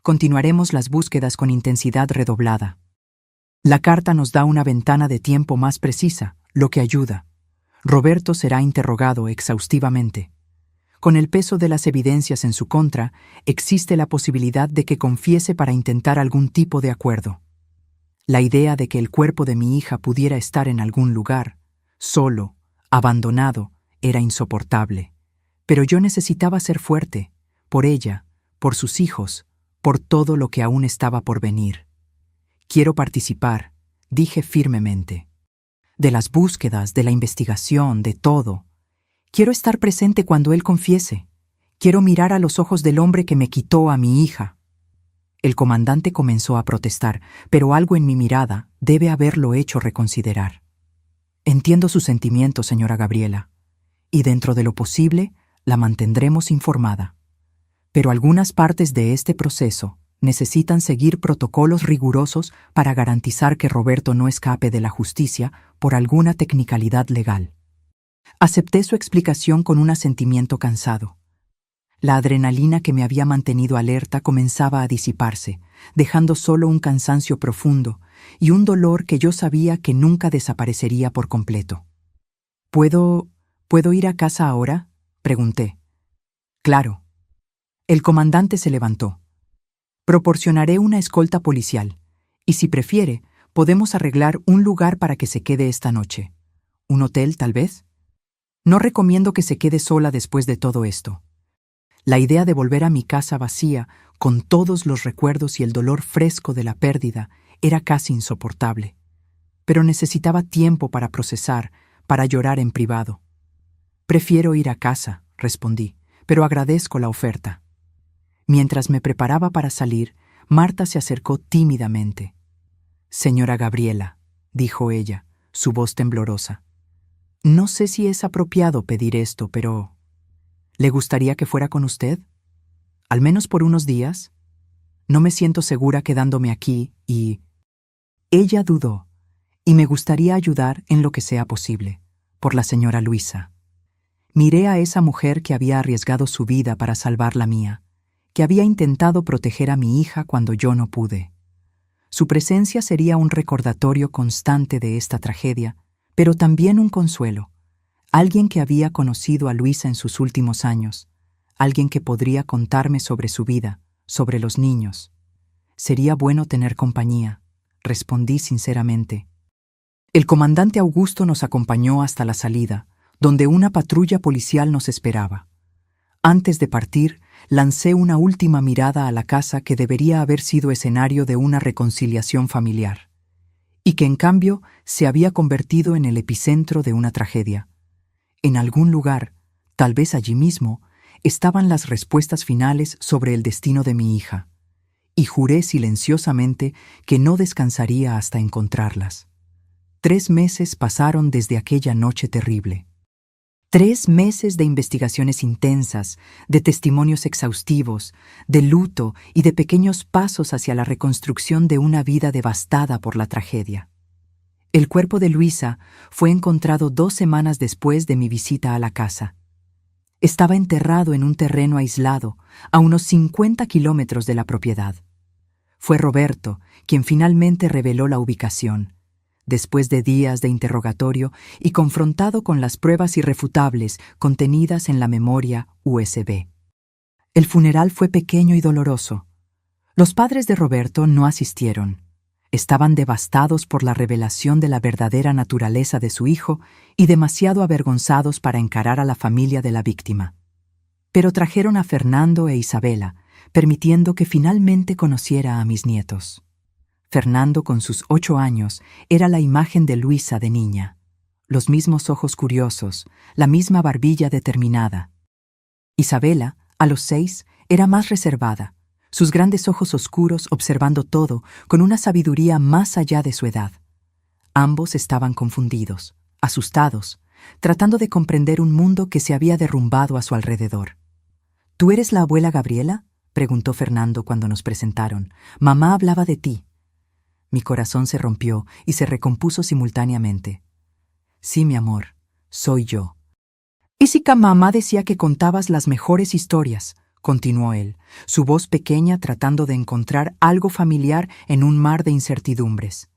Continuaremos las búsquedas con intensidad redoblada. La carta nos da una ventana de tiempo más precisa, lo que ayuda. Roberto será interrogado exhaustivamente. Con el peso de las evidencias en su contra, existe la posibilidad de que confiese para intentar algún tipo de acuerdo. La idea de que el cuerpo de mi hija pudiera estar en algún lugar, solo, abandonado, era insoportable. Pero yo necesitaba ser fuerte, por ella, por sus hijos, por todo lo que aún estaba por venir. Quiero participar, dije firmemente. De las búsquedas, de la investigación, de todo. Quiero estar presente cuando él confiese. Quiero mirar a los ojos del hombre que me quitó a mi hija. El comandante comenzó a protestar, pero algo en mi mirada debe haberlo hecho reconsiderar. Entiendo sus sentimientos, señora Gabriela, y dentro de lo posible, la mantendremos informada. Pero algunas partes de este proceso necesitan seguir protocolos rigurosos para garantizar que Roberto no escape de la justicia por alguna tecnicalidad legal. Acepté su explicación con un asentimiento cansado. La adrenalina que me había mantenido alerta comenzaba a disiparse, dejando solo un cansancio profundo y un dolor que yo sabía que nunca desaparecería por completo. ¿Puedo ir a casa ahora?, pregunté. Claro. El comandante se levantó. Proporcionaré una escolta policial, y si prefiere, podemos arreglar un lugar para que se quede esta noche. ¿Un hotel, tal vez? No recomiendo que se quede sola después de todo esto. La idea de volver a mi casa vacía, con todos los recuerdos y el dolor fresco de la pérdida, era casi insoportable. Pero necesitaba tiempo para procesar, para llorar en privado. Prefiero ir a casa, respondí, pero agradezco la oferta. Mientras me preparaba para salir, Marta se acercó tímidamente. «Señora Gabriela», dijo ella, su voz temblorosa. «No sé si es apropiado pedir esto, pero... ¿le gustaría que fuera con usted? ¿Al menos por unos días? No me siento segura quedándome aquí y...» Ella dudó, y me gustaría ayudar en lo que sea posible, por la señora Luisa. Miré a esa mujer que había arriesgado su vida para salvar la mía, que había intentado proteger a mi hija cuando yo no pude. Su presencia sería un recordatorio constante de esta tragedia, pero también un consuelo. Alguien que había conocido a Luisa en sus últimos años, alguien que podría contarme sobre su vida, sobre los niños. Sería bueno tener compañía, respondí sinceramente. El comandante Augusto nos acompañó hasta la salida, donde una patrulla policial nos esperaba. Antes de partir, lancé una última mirada a la casa que debería haber sido escenario de una reconciliación familiar, y que en cambio se había convertido en el epicentro de una tragedia. En algún lugar, tal vez allí mismo, estaban las respuestas finales sobre el destino de mi hija, y juré silenciosamente que no descansaría hasta encontrarlas. 3 meses pasaron desde aquella noche terrible. 3 meses de investigaciones intensas, de testimonios exhaustivos, de luto y de pequeños pasos hacia la reconstrucción de una vida devastada por la tragedia. El cuerpo de Luisa fue encontrado 2 semanas después de mi visita a la casa. Estaba enterrado en un terreno aislado, a unos 50 kilómetros de la propiedad. Fue Roberto quien finalmente reveló la ubicación, después de días de interrogatorio y confrontado con las pruebas irrefutables contenidas en la memoria USB. El funeral fue pequeño y doloroso. Los padres de Roberto no asistieron. Estaban devastados por la revelación de la verdadera naturaleza de su hijo y demasiado avergonzados para encarar a la familia de la víctima. Pero trajeron a Fernando e Isabela, permitiendo que finalmente conociera a mis nietos. Fernando, con sus 8 años, era la imagen de Luisa de niña. Los mismos ojos curiosos, la misma barbilla determinada. Isabela, a los 6, era más reservada, sus grandes ojos oscuros observando todo con una sabiduría más allá de su edad. Ambos estaban confundidos, asustados, tratando de comprender un mundo que se había derrumbado a su alrededor. ¿Tú eres la abuela Gabriela?, preguntó Fernando cuando nos presentaron. Mamá hablaba de ti. Mi corazón se rompió y se recompuso simultáneamente. Sí, mi amor, soy yo. Jessica, mamá decía que contabas las mejores historias, continuó él, su voz pequeña tratando de encontrar algo familiar en un mar de incertidumbres.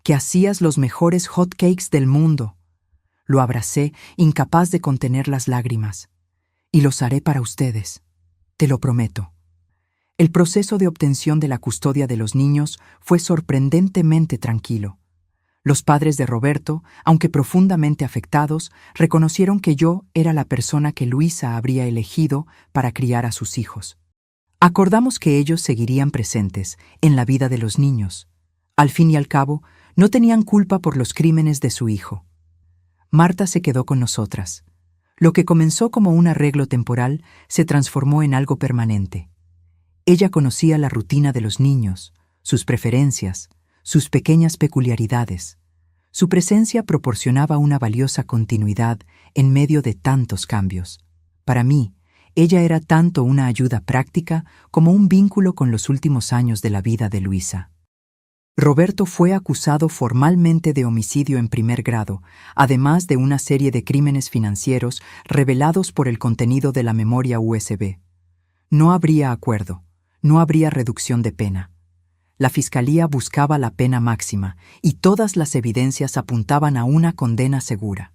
Que hacías los mejores hot cakes del mundo. Lo abracé, incapaz de contener las lágrimas. Y los haré para ustedes. Te lo prometo. El proceso de obtención de la custodia de los niños fue sorprendentemente tranquilo. Los padres de Roberto, aunque profundamente afectados, reconocieron que yo era la persona que Luisa habría elegido para criar a sus hijos. Acordamos que ellos seguirían presentes en la vida de los niños. Al fin y al cabo, no tenían culpa por los crímenes de su hijo. Marta se quedó con nosotras. Lo que comenzó como un arreglo temporal se transformó en algo permanente. Ella conocía la rutina de los niños, sus preferencias, sus pequeñas peculiaridades. Su presencia proporcionaba una valiosa continuidad en medio de tantos cambios. Para mí, ella era tanto una ayuda práctica como un vínculo con los últimos años de la vida de Luisa. Roberto fue acusado formalmente de homicidio en primer grado, además de una serie de crímenes financieros revelados por el contenido de la memoria USB. No habría acuerdo, no habría reducción de pena. La fiscalía buscaba la pena máxima y todas las evidencias apuntaban a una condena segura.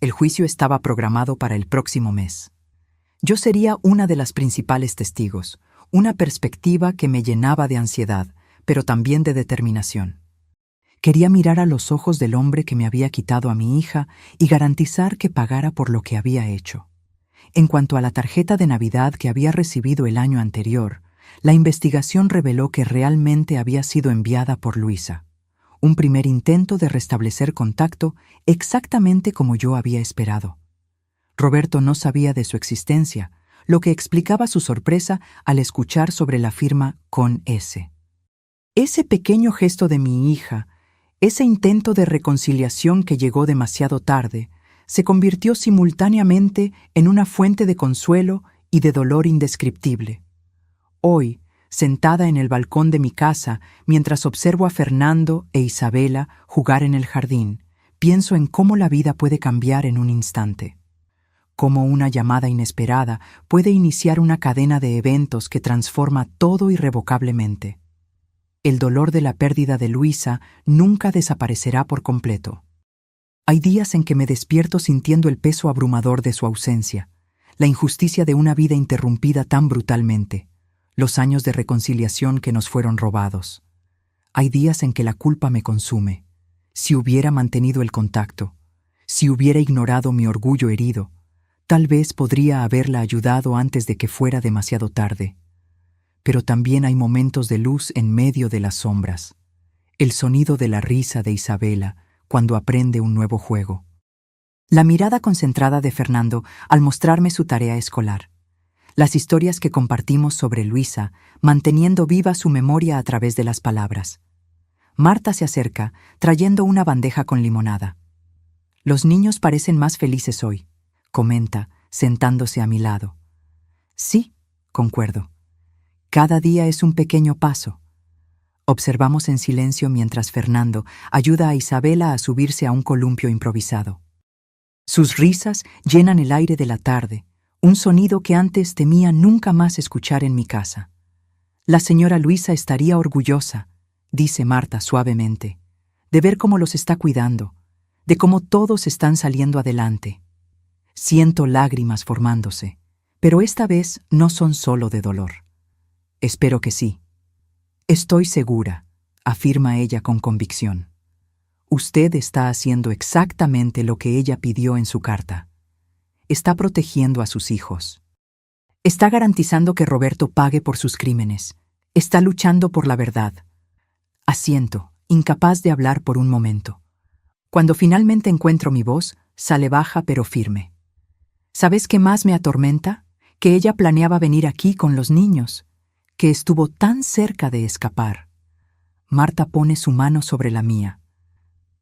El juicio estaba programado para el próximo mes. Yo sería una de las principales testigos, una perspectiva que me llenaba de ansiedad, pero también de determinación. Quería mirar a los ojos del hombre que me había quitado a mi hija y garantizar que pagara por lo que había hecho. En cuanto a la tarjeta de Navidad que había recibido el año anterior, la investigación reveló que realmente había sido enviada por Luisa. Un primer intento de restablecer contacto exactamente como yo había esperado. Roberto no sabía de su existencia, lo que explicaba su sorpresa al escuchar sobre la firma con S. Ese pequeño gesto de mi hija, ese intento de reconciliación que llegó demasiado tarde, se convirtió simultáneamente en una fuente de consuelo y de dolor indescriptible. Hoy, sentada en el balcón de mi casa, mientras observo a Fernando e Isabela jugar en el jardín, pienso en cómo la vida puede cambiar en un instante. Cómo una llamada inesperada puede iniciar una cadena de eventos que transforma todo irrevocablemente. El dolor de la pérdida de Luisa nunca desaparecerá por completo. Hay días en que me despierto sintiendo el peso abrumador de su ausencia, la injusticia de una vida interrumpida tan brutalmente, los años de reconciliación que nos fueron robados. Hay días en que la culpa me consume. Si hubiera mantenido el contacto, si hubiera ignorado mi orgullo herido, tal vez podría haberla ayudado antes de que fuera demasiado tarde. Pero también hay momentos de luz en medio de las sombras. El sonido de la risa de Isabela cuando aprende un nuevo juego. La mirada concentrada de Fernando al mostrarme su tarea escolar. Las historias que compartimos sobre Luisa, manteniendo viva su memoria a través de las palabras. Marta se acerca, trayendo una bandeja con limonada. Los niños parecen más felices hoy, comenta, sentándose a mi lado. Sí, concuerdo. Cada día es un pequeño paso. Observamos en silencio mientras Fernando ayuda a Isabela a subirse a un columpio improvisado. Sus risas llenan el aire de la tarde, un sonido que antes temía nunca más escuchar en mi casa. La señora Luisa estaría orgullosa, dice Marta suavemente, de ver cómo los está cuidando, de cómo todos están saliendo adelante. Siento lágrimas formándose, pero esta vez no son solo de dolor. Espero que sí. Estoy segura, afirma ella con convicción. Usted está haciendo exactamente lo que ella pidió en su carta. Está protegiendo a sus hijos. Está garantizando que Roberto pague por sus crímenes. Está luchando por la verdad. Asiento, incapaz de hablar por un momento. Cuando finalmente encuentro mi voz, sale baja pero firme. ¿Sabes qué más me atormenta? Que ella planeaba venir aquí con los niños, que estuvo tan cerca de escapar. Marta pone su mano sobre la mía,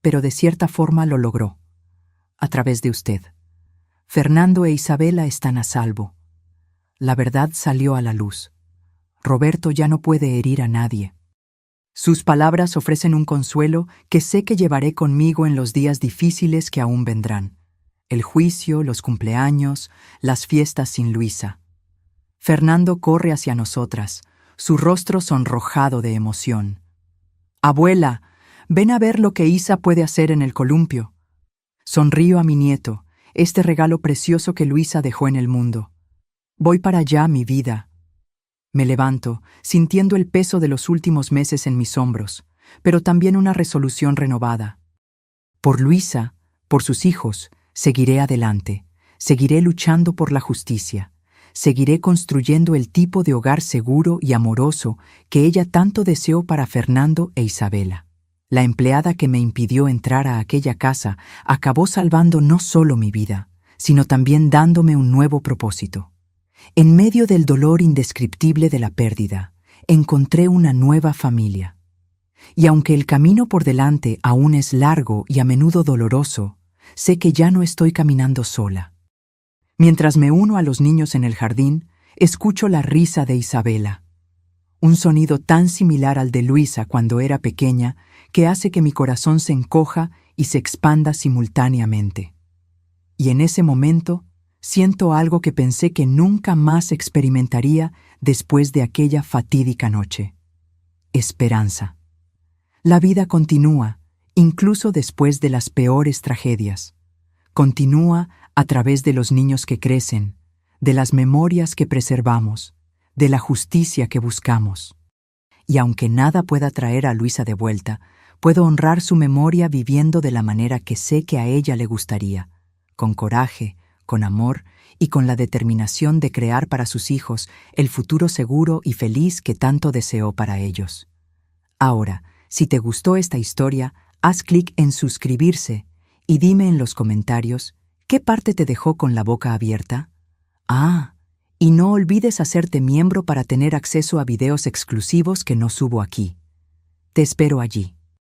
pero de cierta forma lo logró, a través de usted. Fernando e Isabela están a salvo. La verdad salió a la luz. Roberto ya no puede herir a nadie. Sus palabras ofrecen un consuelo que sé que llevaré conmigo en los días difíciles que aún vendrán. El juicio, los cumpleaños, las fiestas sin Luisa. Fernando corre hacia nosotras, su rostro sonrojado de emoción. «Abuela, ven a ver lo que Isa puede hacer en el columpio». Sonrío a mi nieto, este regalo precioso que Luisa dejó en el mundo. «Voy para allá, mi vida». Me levanto, sintiendo el peso de los últimos meses en mis hombros, pero también una resolución renovada. Por Luisa, por sus hijos, seguiré adelante, seguiré luchando por la justicia. Seguiré construyendo el tipo de hogar seguro y amoroso que ella tanto deseó para Fernando e Isabela. La empleada que me impidió entrar a aquella casa acabó salvando no solo mi vida, sino también dándome un nuevo propósito. En medio del dolor indescriptible de la pérdida, encontré una nueva familia. Y aunque el camino por delante aún es largo y a menudo doloroso, sé que ya no estoy caminando sola. Mientras me uno a los niños en el jardín, escucho la risa de Isabela. Un sonido tan similar al de Luisa cuando era pequeña que hace que mi corazón se encoja y se expanda simultáneamente. Y en ese momento, siento algo que pensé que nunca más experimentaría después de aquella fatídica noche. Esperanza. La vida continúa, incluso después de las peores tragedias. Continúa a través de los niños que crecen, de las memorias que preservamos, de la justicia que buscamos. Y aunque nada pueda traer a Luisa de vuelta, puedo honrar su memoria viviendo de la manera que sé que a ella le gustaría, con coraje, con amor y con la determinación de crear para sus hijos el futuro seguro y feliz que tanto deseó para ellos. Ahora, si te gustó esta historia, haz clic en suscribirse y dime en los comentarios ¿qué parte te dejó con la boca abierta? Y no olvides hacerte miembro para tener acceso a videos exclusivos que no subo aquí. Te espero allí.